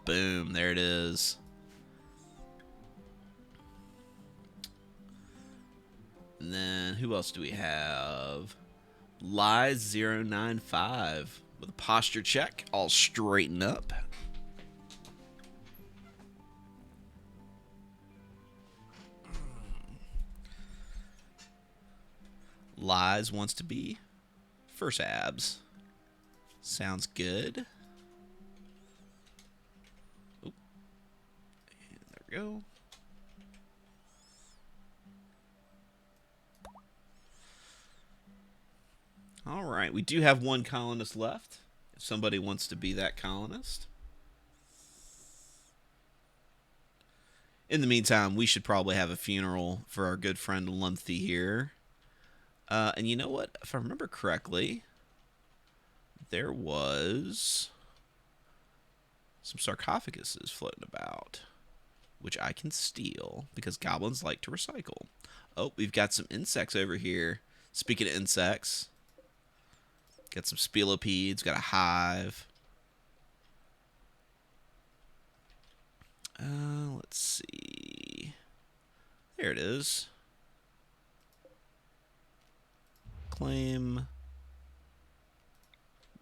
Boom, there it is. And then who else do we have? Lies095 with a posture check, all straighten up. Lies wants to be first abs. Sounds good. Oop. And there we go. All right, we do have one colonist left. If somebody wants to be that colonist. In the meantime, we should probably have a funeral for our good friend Lumpy here. And you know what? If I remember correctly, there was some sarcophaguses floating about, which I can steal because goblins like to recycle. Oh, we've got some insects over here. Speaking of insects, got some spilopedes, got a hive. Let's see. There it is. Claim.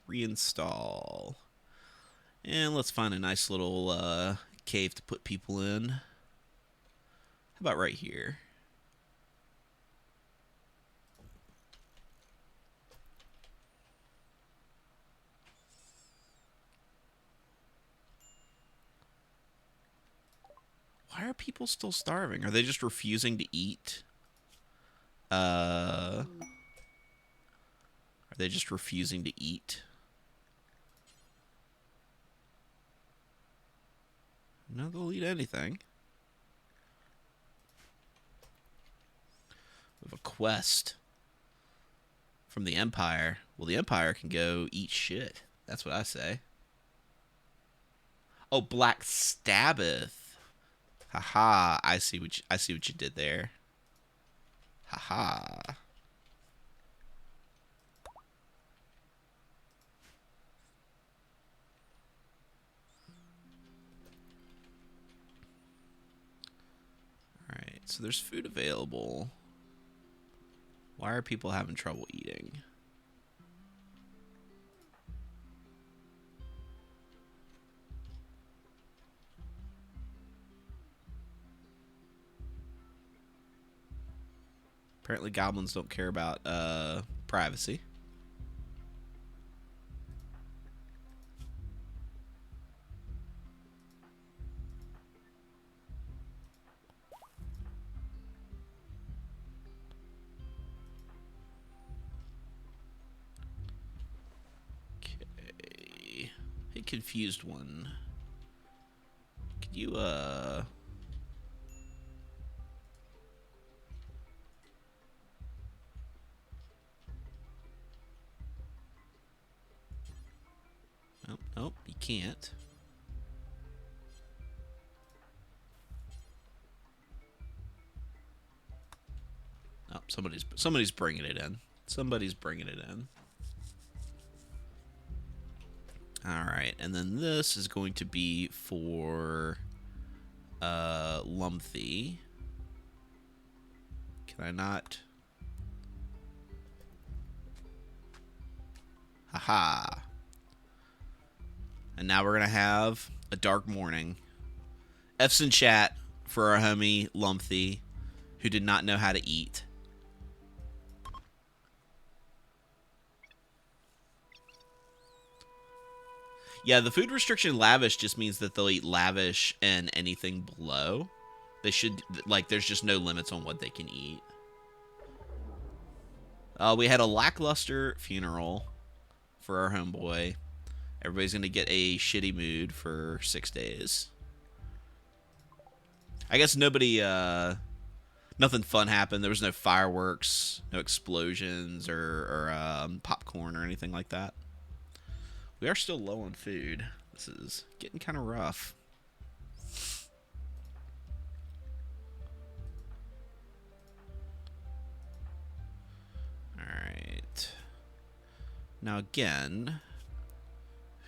Reinstall. And let's find a nice little cave to put people in. How about right here? Why are people still starving? Are they just refusing to eat? Are they just refusing to eat? No, they'll eat anything. We have a quest from the Empire. Well, the Empire can go eat shit. That's what I say. Oh, Black Sabbath. Haha, I see what you did there. Haha. Alright, so there's food available. Why are people having trouble eating? Apparently goblins don't care about privacy. Okay. Hey, confused one. Could you Nope, nope, you can't. Oh, somebody's bringing it in. Somebody's bringing it in. All right, and then this is going to be for Lumpy. Can I not? Haha. And now we're going to have a dark morning. F's in chat for our homie Lumpy, who did not know how to eat. Yeah, the food restriction lavish just means that they'll eat lavish and anything below. They should, like, there's just no limits on what they can eat. We had a lackluster funeral for our homeboy. Everybody's going to get a shitty mood for 6 days. I guess nothing fun happened. There was no fireworks, no explosions, or popcorn or anything like that. We are still low on food. This is getting kind of rough. Now again,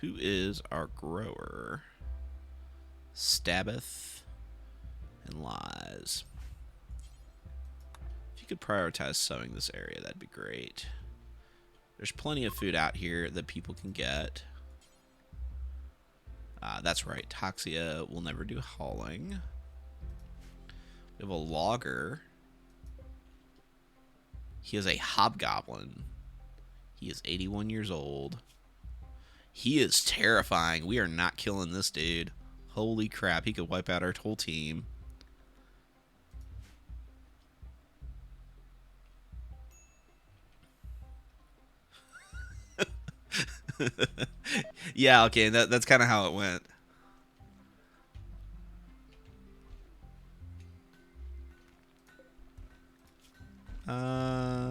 who is our grower? Stabbeth and Lies. If you could prioritize sowing this area, that'd be great. There's plenty of food out here that people can get. That's right, Toxia will never do hauling. We have a logger. He is a hobgoblin. He is 81 years old. He is terrifying. We are not killing this dude. Holy crap, he could wipe out our whole team. Yeah, okay, that's kind of how it went.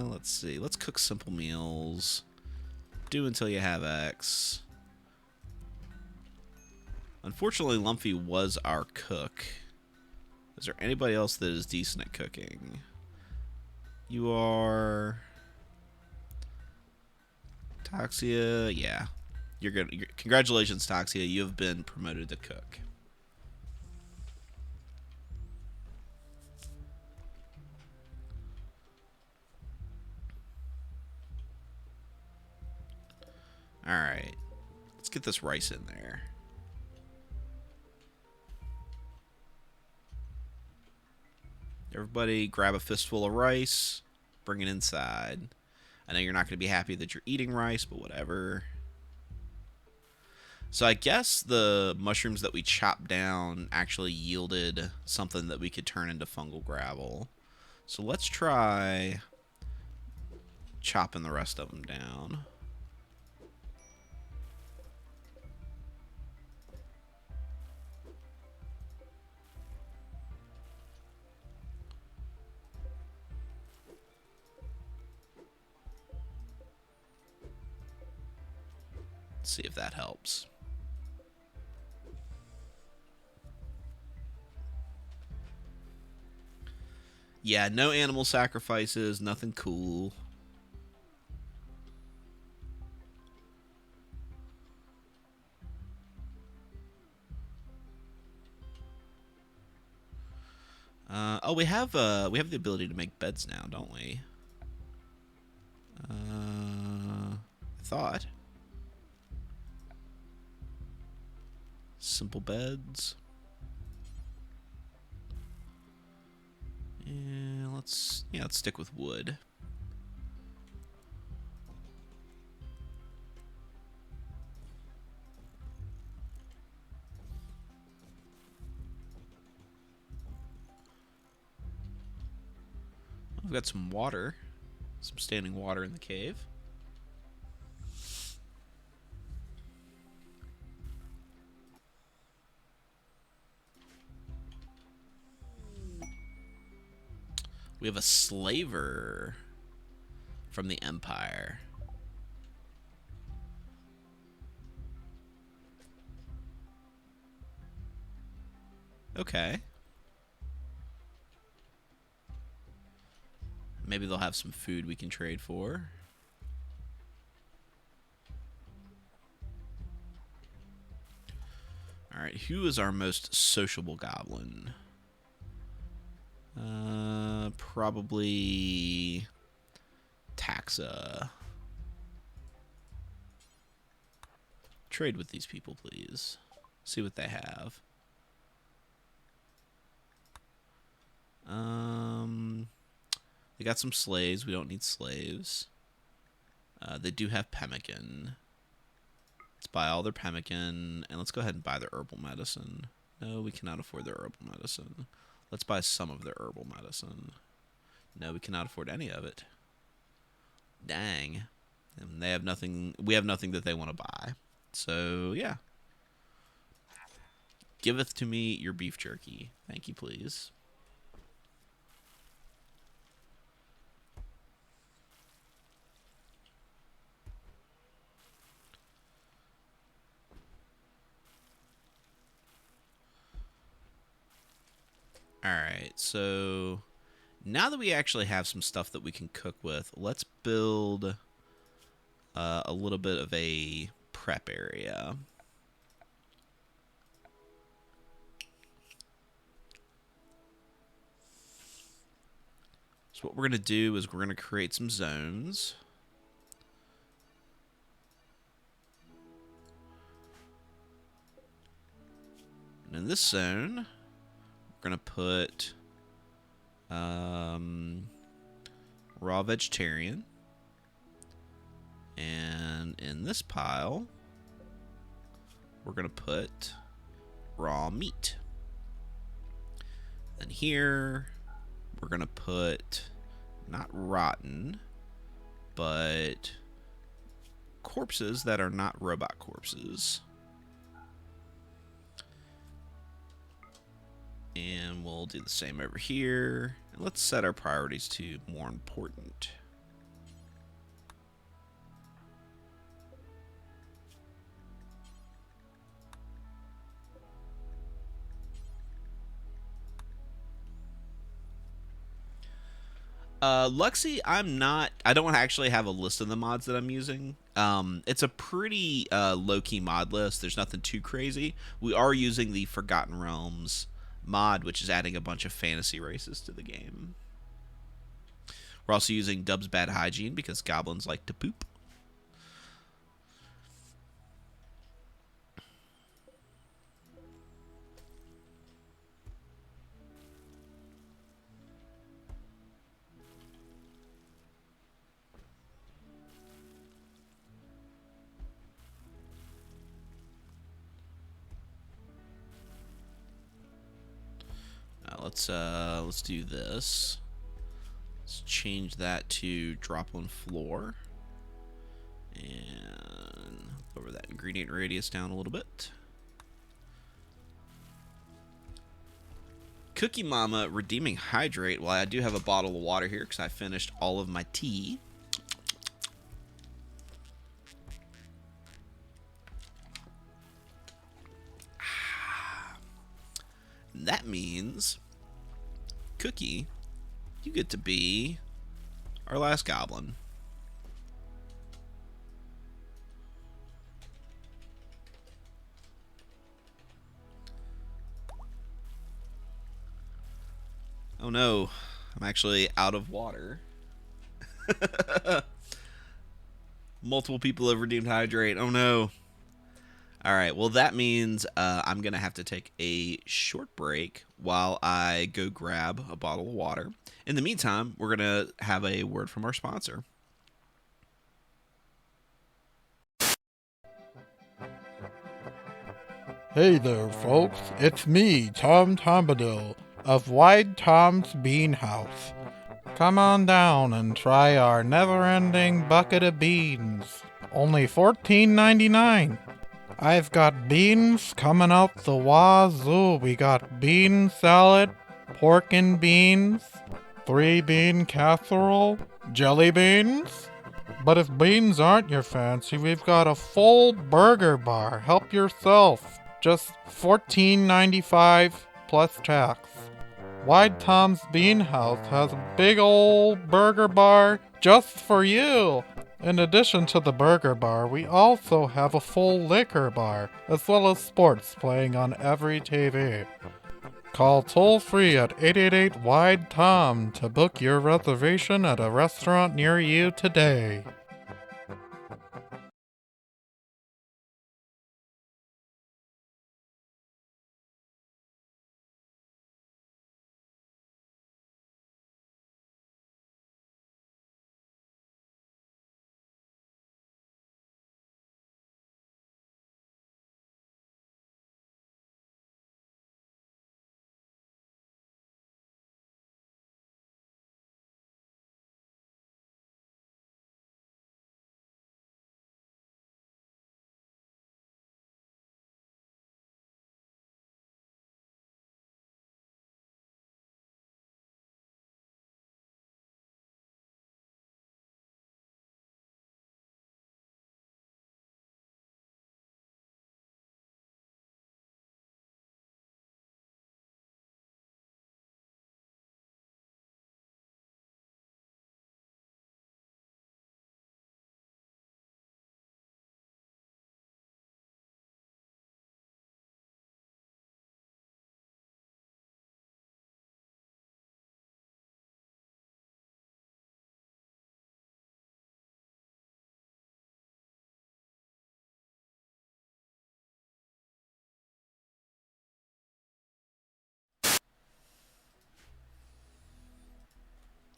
Let's see. Let's cook simple meals. Do until you have X. Unfortunately, Lumpy was our cook. Is there anybody else that is decent at cooking? You are... Toxia, yeah. You're good. Congratulations, Toxia. You have been promoted to cook. Alright. Let's get this rice in there. Everybody grab a fistful of rice. Bring it inside. I know you're not going to be happy that you're eating rice, but whatever. So I guess the mushrooms that we chopped down actually yielded something that we could turn into fungal gravel. So let's try chopping the rest of them down. Let's see if that helps. Yeah, no animal sacrifices, nothing cool. Oh, we have the ability to make beds now, don't we? I thought. Simple beds. Yeah, let's stick with wood. We've got some water, some standing water in the cave. We have a slaver from the Empire. Okay. Maybe they'll have some food we can trade for. Alright, who is our most sociable goblin? Probably Taxa. Trade with these people, please. See what they have. They got some slaves. We don't need slaves. They do have pemmican. Let's buy all their pemmican, and let's go ahead and buy their herbal medicine. No, we cannot afford their herbal medicine. Let's buy some of their herbal medicine. No, we cannot afford any of it. Dang. And they have nothing. We have nothing that they want to buy. So, yeah. Giveth to me your beef jerky. Thank you, please. Alright, so now that we actually have some stuff that we can cook with, let's build a little bit of a prep area. So what we're going to do is we're going to create some zones. And in this zone, we're going to put raw vegetarian. And in this pile, we're going to put raw meat. And here, we're going to put not rotten, but corpses that are not robot corpses. And we'll do the same over here. And let's set our priorities to more important. Luxie, I don't actually have a list of the mods that I'm using. It's a pretty low-key mod list. There's nothing too crazy. We are using the Forgotten Realms mod, which is adding a bunch of fantasy races to the game. We're also using Dub's Bad Hygiene because goblins like to poop. Let's do this. Let's change that to drop on floor. And lower that ingredient radius down a little bit. Cookie Mama redeeming hydrate. Well, I do have a bottle of water here because I finished all of my tea. That means, Cookie, you get to be our last goblin. Oh no, I'm actually out of water. Multiple people have redeemed hydrate. Oh no. Alright, well that means I'm going to have to take a short break while I go grab a bottle of water. In the meantime, we're going to have a word from our sponsor. Hey there, folks. It's me, Tom Tombadil, of Wide Tom's Bean House. Come on down and try our never-ending bucket of beans. Only $14.99. I've got beans coming out the wazoo. We got bean salad, pork and beans, 3-bean casserole, jelly beans. But if beans aren't your fancy, we've got a full burger bar. Help yourself. Just $14.95 plus tax. Wide Tom's Bean House has a big old burger bar just for you. In addition to the burger bar, we also have a full liquor bar, as well as sports playing on every TV. Call toll-free at 888-WIDE-TOM to book your reservation at a restaurant near you today.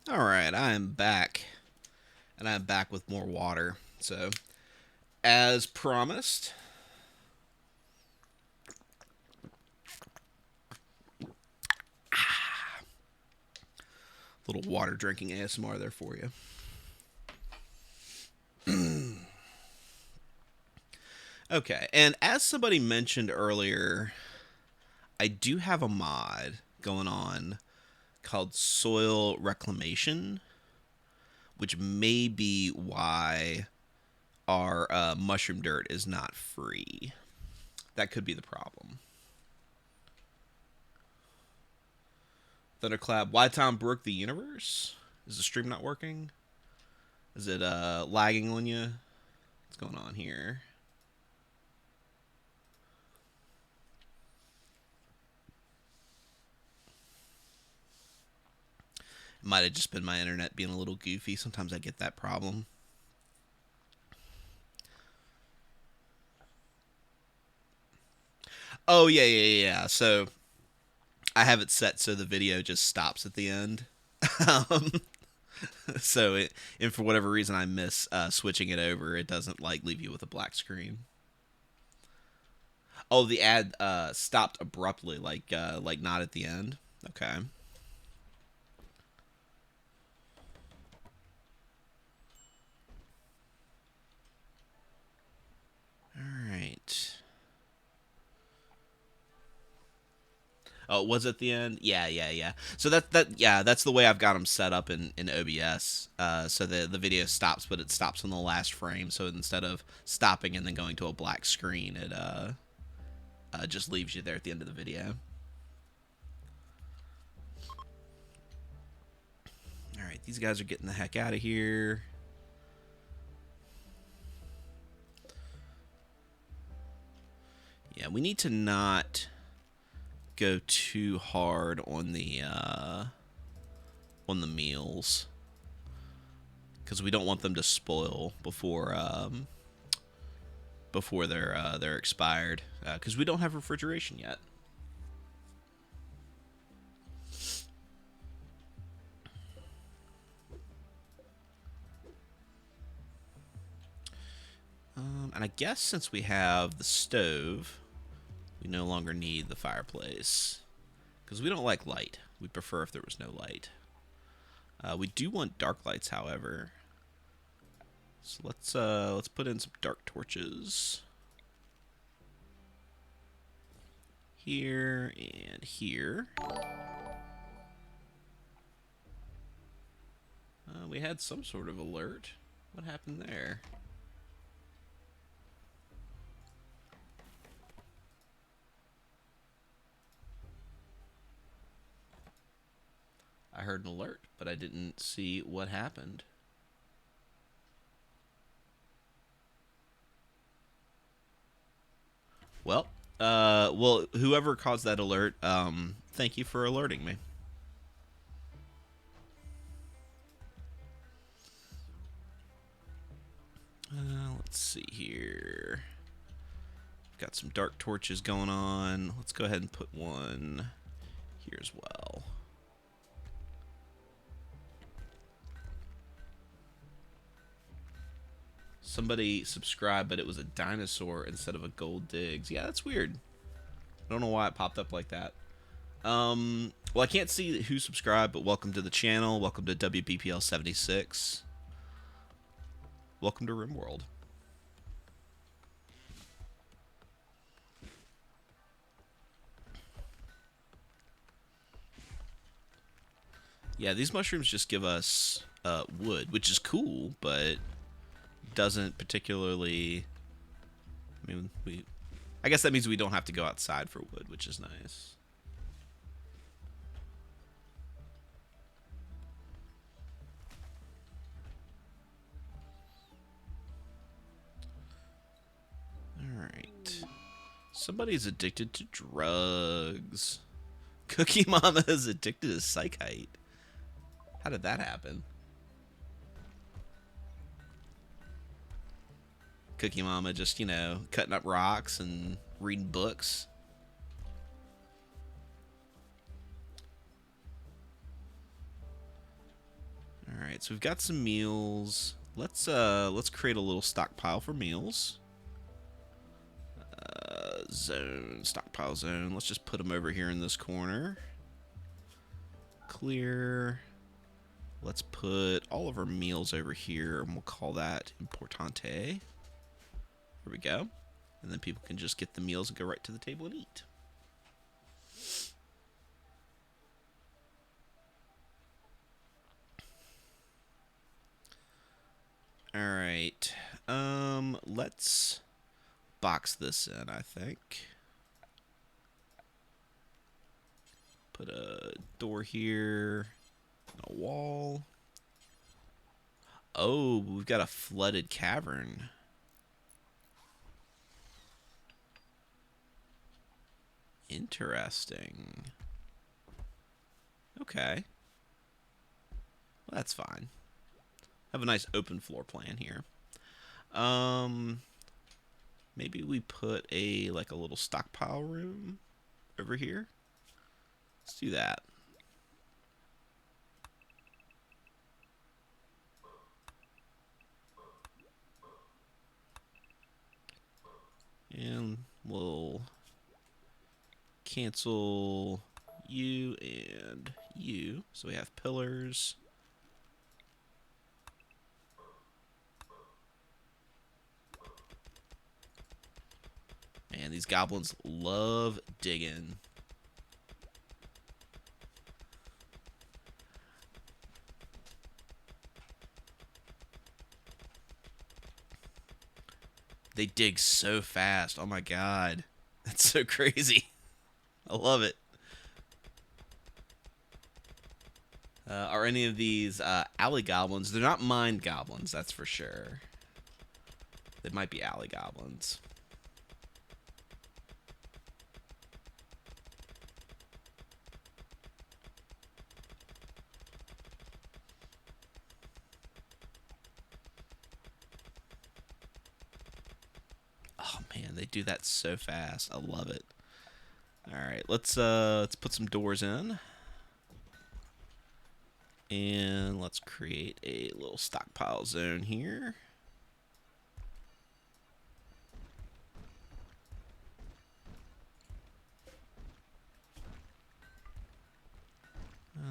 Alright, I am back. And I'm back with more water. So, as promised, little water drinking ASMR there for you. Okay, and as somebody mentioned earlier, I do have a mod going on called Soil Reclamation, which may be why our mushroom dirt is not free. That could be the problem. Thunderclap, why Tom broke the universe? Is the stream not working? Is it lagging on you? What's going on here? It might have just been my internet being a little goofy. Sometimes I get that problem. Oh, yeah. So, I have it set so the video just stops at the end. um, and for whatever reason I miss switching it over, it doesn't like leave you with a black screen. Oh, the ad stopped abruptly, like not at the end. Okay. All right. Oh, was it the end? Yeah. So that's the way I've got them set up in OBS. So the video stops, but it stops on the last frame. So instead of stopping and then going to a black screen, it just leaves you there at the end of the video. All right, these guys are getting the heck out of here. Yeah, we need to not go too hard on the meals because we don't want them to spoil before they're expired because we don't have refrigeration yet. And I guess since we have the stove, we no longer need the fireplace because we don't like light. We'd prefer if there was no light. We do want dark lights, however. So let's put in some dark torches here and here. We had some sort of alert. What happened there? I heard an alert, but I didn't see what happened. Well, whoever caused that alert, thank you for alerting me. Let's see here. Got some dark torches going on. Let's go ahead and put one here as well. Somebody subscribed, but it was a dinosaur instead of a gold digs. Yeah, that's weird. I don't know why it popped up like that. Well, I can't see who subscribed, but welcome to the channel. Welcome to WBPL 76. Welcome to Rimworld. Yeah, these mushrooms just give us wood, which is cool, but doesn't particularly... I mean, I guess that means we don't have to go outside for wood, which is nice. Alright. Somebody's addicted to drugs. Cookie Mama is addicted to psychite. How did that happen? Cookie Mama just, cutting up rocks and reading books. All right, so we've got some meals. Let's create a little stockpile for meals. Zone, stockpile zone. Let's just put them over here in this corner. Clear. Let's put all of our meals over here, and we'll call that Importante. There we go. And then people can just get the meals and go right to the table and eat. All right. Let's box this in, I think. Put a door here, a wall. Oh, we've got a flooded cavern. Interesting. Okay. Well, that's fine. Have a nice open floor plan here. Maybe we put a little stockpile room over here. Let's do that. And we'll cancel you and you. So we have pillars. Man, these goblins love digging. They dig so fast. Oh my god. That's so crazy. I love it. Are any of these alley goblins? They're not mind goblins, that's for sure. They might be alley goblins. Oh man, they do that so fast. I love it. All right, let's put some doors in. And let's create a little stockpile zone here.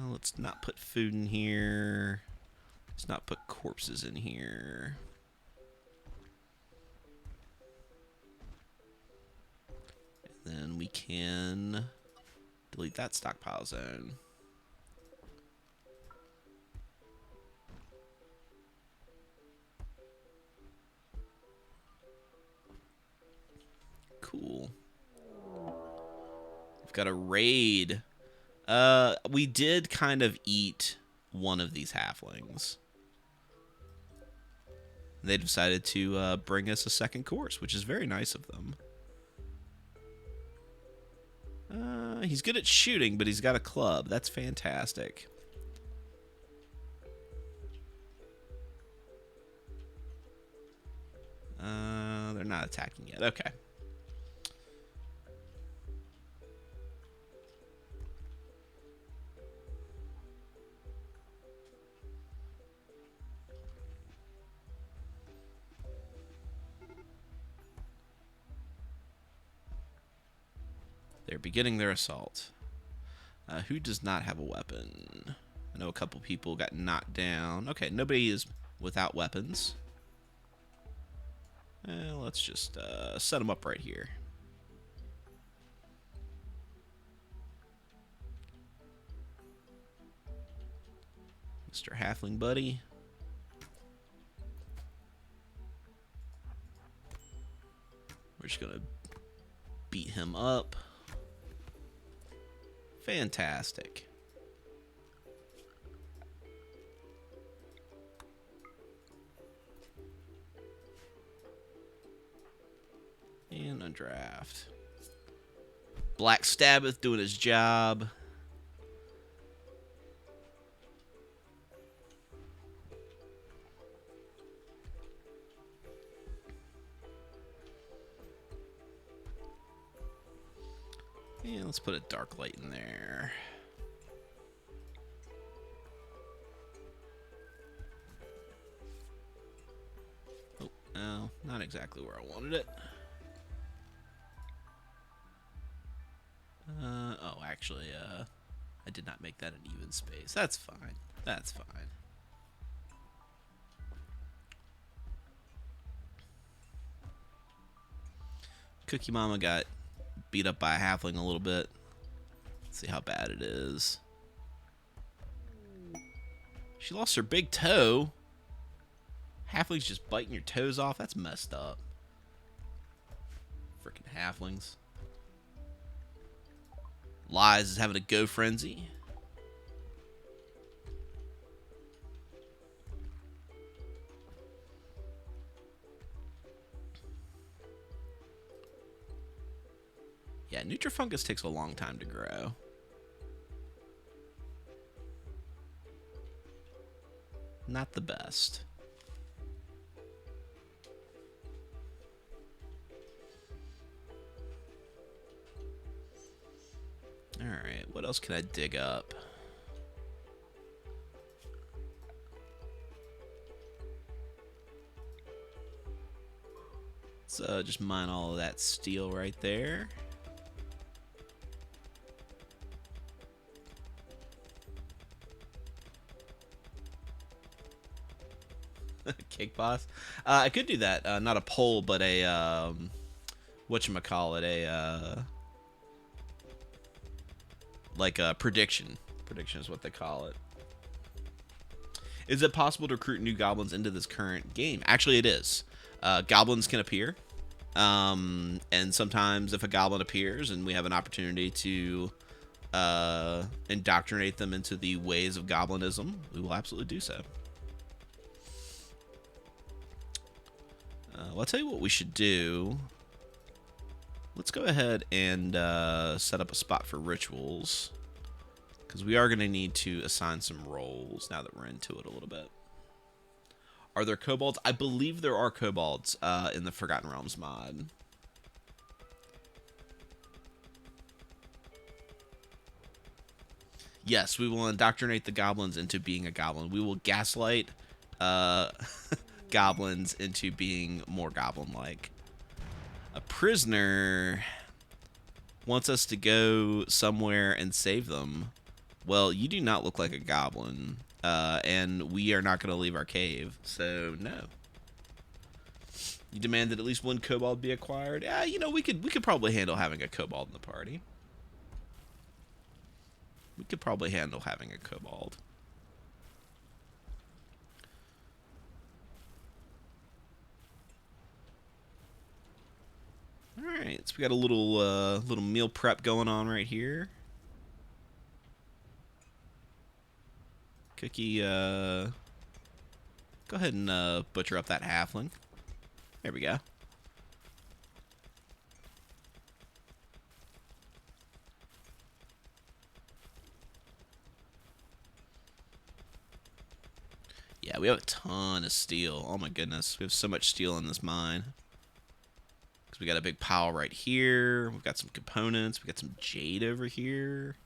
Let's not put food in here. Let's not put corpses in here. And then we can delete that stockpile zone. Cool. We've got a raid. We did kind of eat one of these halflings. They decided to bring us a second course, which is very nice of them. He's good at shooting, but he's got a club. That's fantastic. They're not attacking yet. Okay. They're beginning their assault. Who does not have a weapon? I know a couple people got knocked down. Okay, nobody is without weapons. Let's just set them up right here. Mr. Halfling Buddy. We're just going to beat him up. Fantastic. And undraft. Black Sabbath doing his job. And let's put a dark light in there. not exactly where I wanted it. Oh, actually, I did not make that an even space. That's fine. That's fine. Cookie Mama got beat up by a halfling a little bit. Let's see how bad it is. She lost her big toe. Halflings just biting your toes off. That's messed up. Freaking halflings. Lies is having a go frenzy. Yeah, Nutrifungus takes a long time to grow. Not the best. Alright, what else can I dig up? Let's just mine all of that steel right there. Cake boss. I could do that. Not a poll, but a whatchamacallit, like a prediction. Prediction is what they call it. Is it possible to recruit new goblins into this current game? Actually, it is. Goblins can appear. And sometimes if a goblin appears and we have an opportunity to indoctrinate them into the ways of goblinism, we will absolutely do so. Well, I'll tell you what we should do. Let's go ahead and set up a spot for rituals, because we are going to need to assign some roles now that we're into it a little bit. Are there kobolds? I believe there are kobolds in the Forgotten Realms mod. Yes, we will indoctrinate the goblins into being a goblin. We will gaslight goblins into being more goblin-like. A prisoner wants us to go somewhere and save them. Well, you do not look like a goblin, and we are not going to leave our cave, so no. You demand that at least one kobold be acquired? Yeah, you know, we could probably handle having a kobold in the party. We could probably handle having a kobold. Alright, so we got a little meal prep going on right here. Cookie, go ahead and butcher up that halfling. There we go. Yeah, we have a ton of steel. Oh my goodness, we have so much steel in this mine. Because we got a big pile right here. We've got some components. We got some jade over here.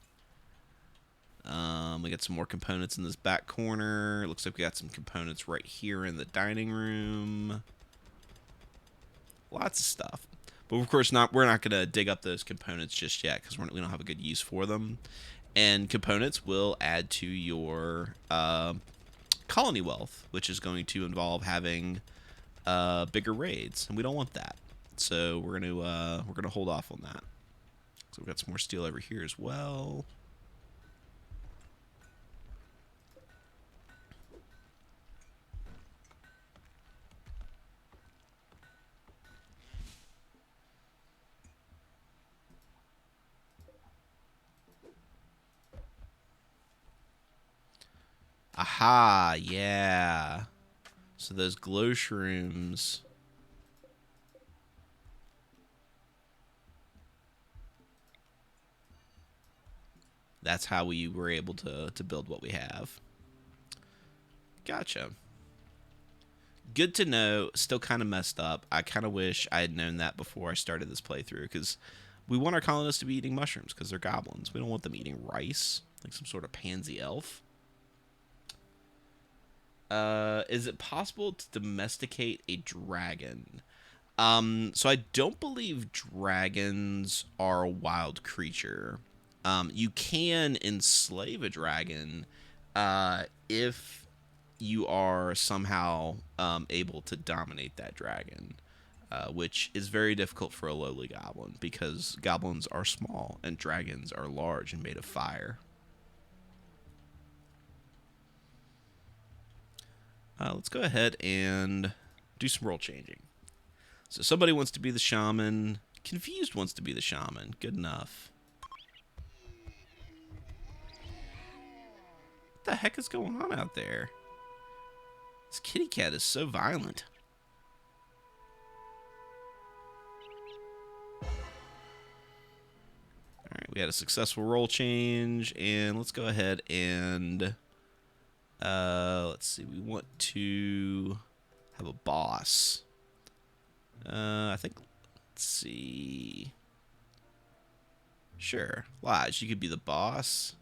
We got some more components in this back corner. Looks like we got some components right here in the dining room. Lots of stuff. But of course, we're not going to dig up those components just yet because we don't have a good use for them. And components will add to your colony wealth, which is going to involve having bigger raids, and we don't want that. So we're gonna hold off on that. So we've got some more steel over here as well. Aha, yeah. So those glow shrooms. That's how we were able to build what we have. Gotcha. Good to know. Still kind of messed up. I kind of wish I had known that before I started this playthrough, because we want our colonists to be eating mushrooms because they're goblins. We don't want them eating rice like some sort of pansy elf. Is it possible to domesticate a dragon? So I don't believe dragons are a wild creature. You can enslave a dragon if you are somehow able to dominate that dragon, which is very difficult for a lowly goblin because goblins are small and dragons are large and made of fire. Let's go ahead and do some role changing. So somebody wants to be the shaman. Confused wants to be the shaman. Good enough. What the heck is going on out there? This kitty cat is so violent. Alright, we had a successful role change, and let's go ahead and let's see, we want to have a boss. I think, let's see. Sure, Lodge, you could be the boss.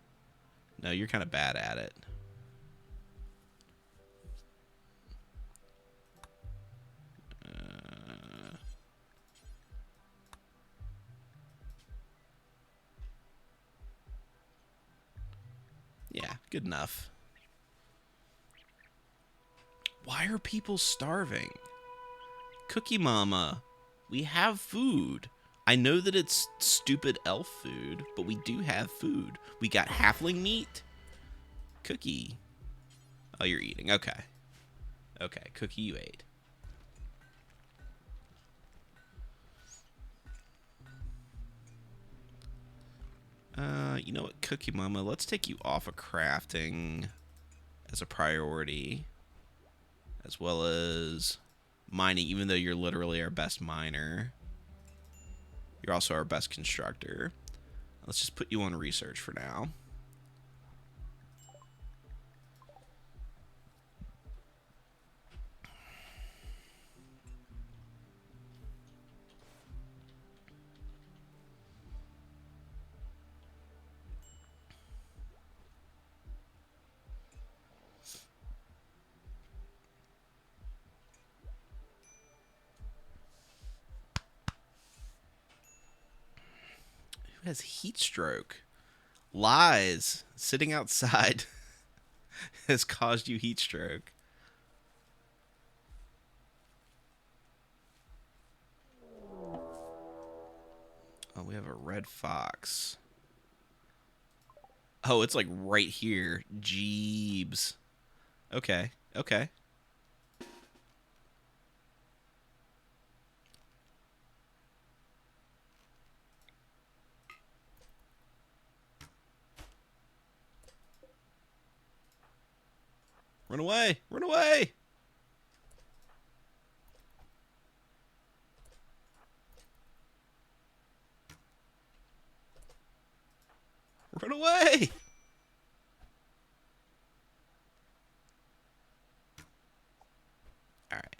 No, you're kind of bad at it. Yeah, good enough. Why are people starving? Cookie Mama, we have food. I know that it's stupid elf food, but we do have food. We got halfling meat. Cookie. Oh, you're eating. Okay. Okay, Cookie, you ate. You know what, Cookie Mama, let's take you off of crafting as a priority, as well as mining, even though you're literally our best miner. You're also our best constructor. Let's just put you on research for now. Who has heat stroke? Lies. Sitting outside has caused you heat stroke. Oh, we have a red fox. Oh, it's like right here. Jeebs. Okay. Okay. Run away! Run away! Run away! Alright.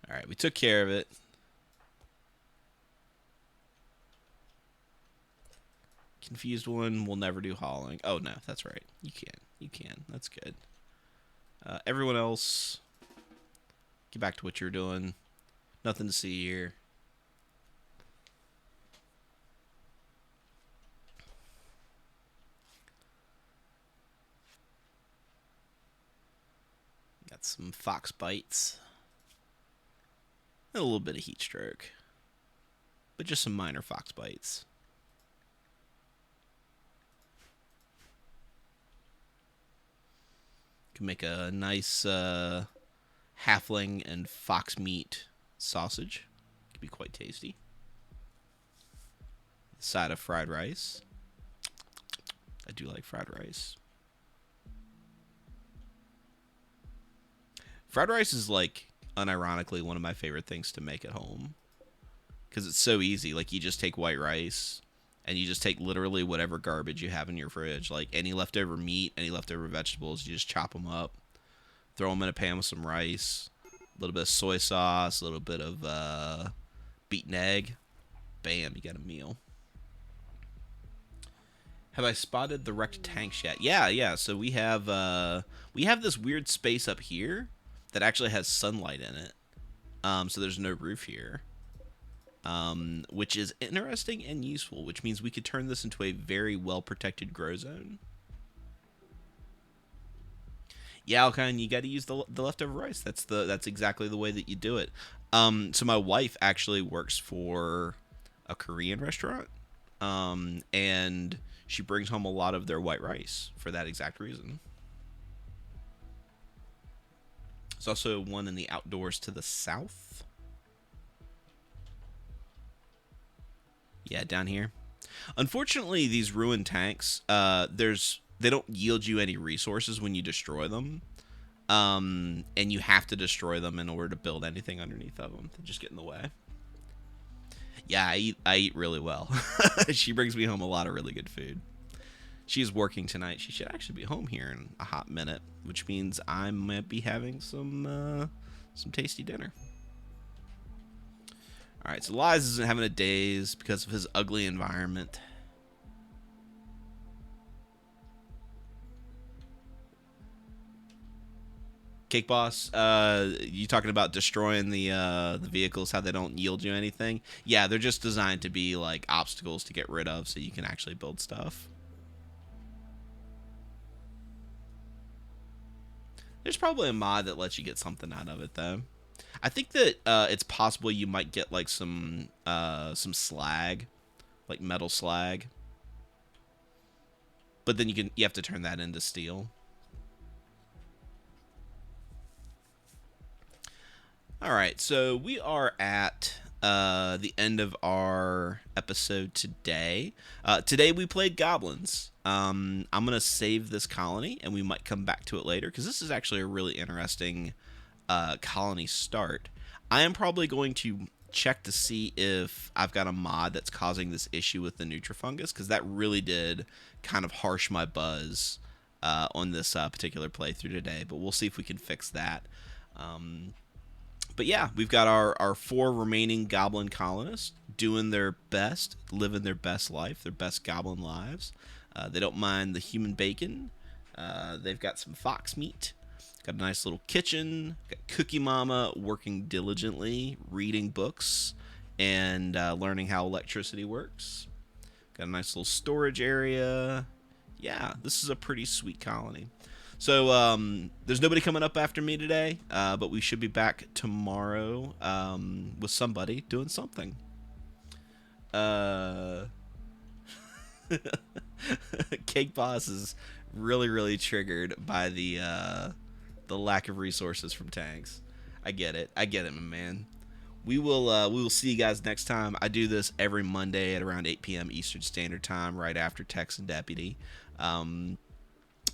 Alright, we took care of it. Confused one will never do hauling. Oh, no, that's right. You can. You can. That's good. Everyone else, get back to what you're doing. Nothing to see here. Got some fox bites. And a little bit of heat stroke. But just some minor fox bites. Can make a nice halfling and fox meat sausage. Could be quite tasty. Side of fried rice. I do like fried rice. Fried rice is like, unironically, one of my favorite things to make at home. Because it's so easy. Like, you just take white rice, and you just take literally whatever garbage you have in your fridge. Like, any leftover meat, any leftover vegetables, you just chop them up. Throw them in a pan with some rice. A little bit of soy sauce, a little bit of beaten egg. Bam, you got a meal. Have I spotted the wrecked tanks yet? Yeah, yeah. So we have this weird space up here that actually has sunlight in it. So there's no roof here. Which is interesting and useful, which means we could turn this into a very well protected grow zone. Yeah, Alcon, you got to use the leftover rice. That's exactly the way that you do it. So my wife actually works for a Korean restaurant, and she brings home a lot of their white rice for that exact reason. There's also one in the outdoors to the south. Yeah, down here. Unfortunately, these ruined tanks, they don't yield you any resources when you destroy them. And you have to destroy them in order to build anything underneath of them. They just get in the way. Yeah, I eat really well. She brings me home a lot of really good food. She's working tonight. She should actually be home here in a hot minute, which means I might be having some tasty dinner. All right, so Lies isn't having a daze because of his ugly environment. Cake Boss, you talking about destroying the vehicles, how they don't yield you anything? Yeah, they're just designed to be like obstacles to get rid of so you can actually build stuff. There's probably a mod that lets you get something out of it, though. I think that it's possible you might get like some slag, like metal slag, but then you have to turn that into steel. All right, so we are at the end of our episode today. Today we played Goblins. I'm gonna save this colony, and we might come back to it later because this is actually a really interesting colony start. I am probably going to check to see if I've got a mod that's causing this issue with the Nutrifungus, because that really did kind of harsh my buzz on this particular playthrough today. But we'll see if we can fix that. But yeah, we've got our 4 remaining goblin colonists doing their best, living their best life, their best goblin lives. They don't mind the human bacon. They've got some fox meat. Got a nice little kitchen. Got Cookie Mama working diligently, reading books, and learning how electricity works. Got a nice little storage area. Yeah, this is a pretty sweet colony. So there's nobody coming up after me today, but we should be back tomorrow with somebody doing something. Cake Boss is really, really triggered by the lack of resources from tanks. I get it, my man. We will see you guys next time. I do this every Monday at around 8 p.m. Eastern Standard Time, right after Tex and Deputy.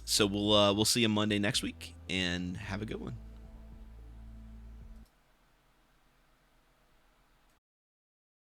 So we'll see you Monday next week, and have a good one.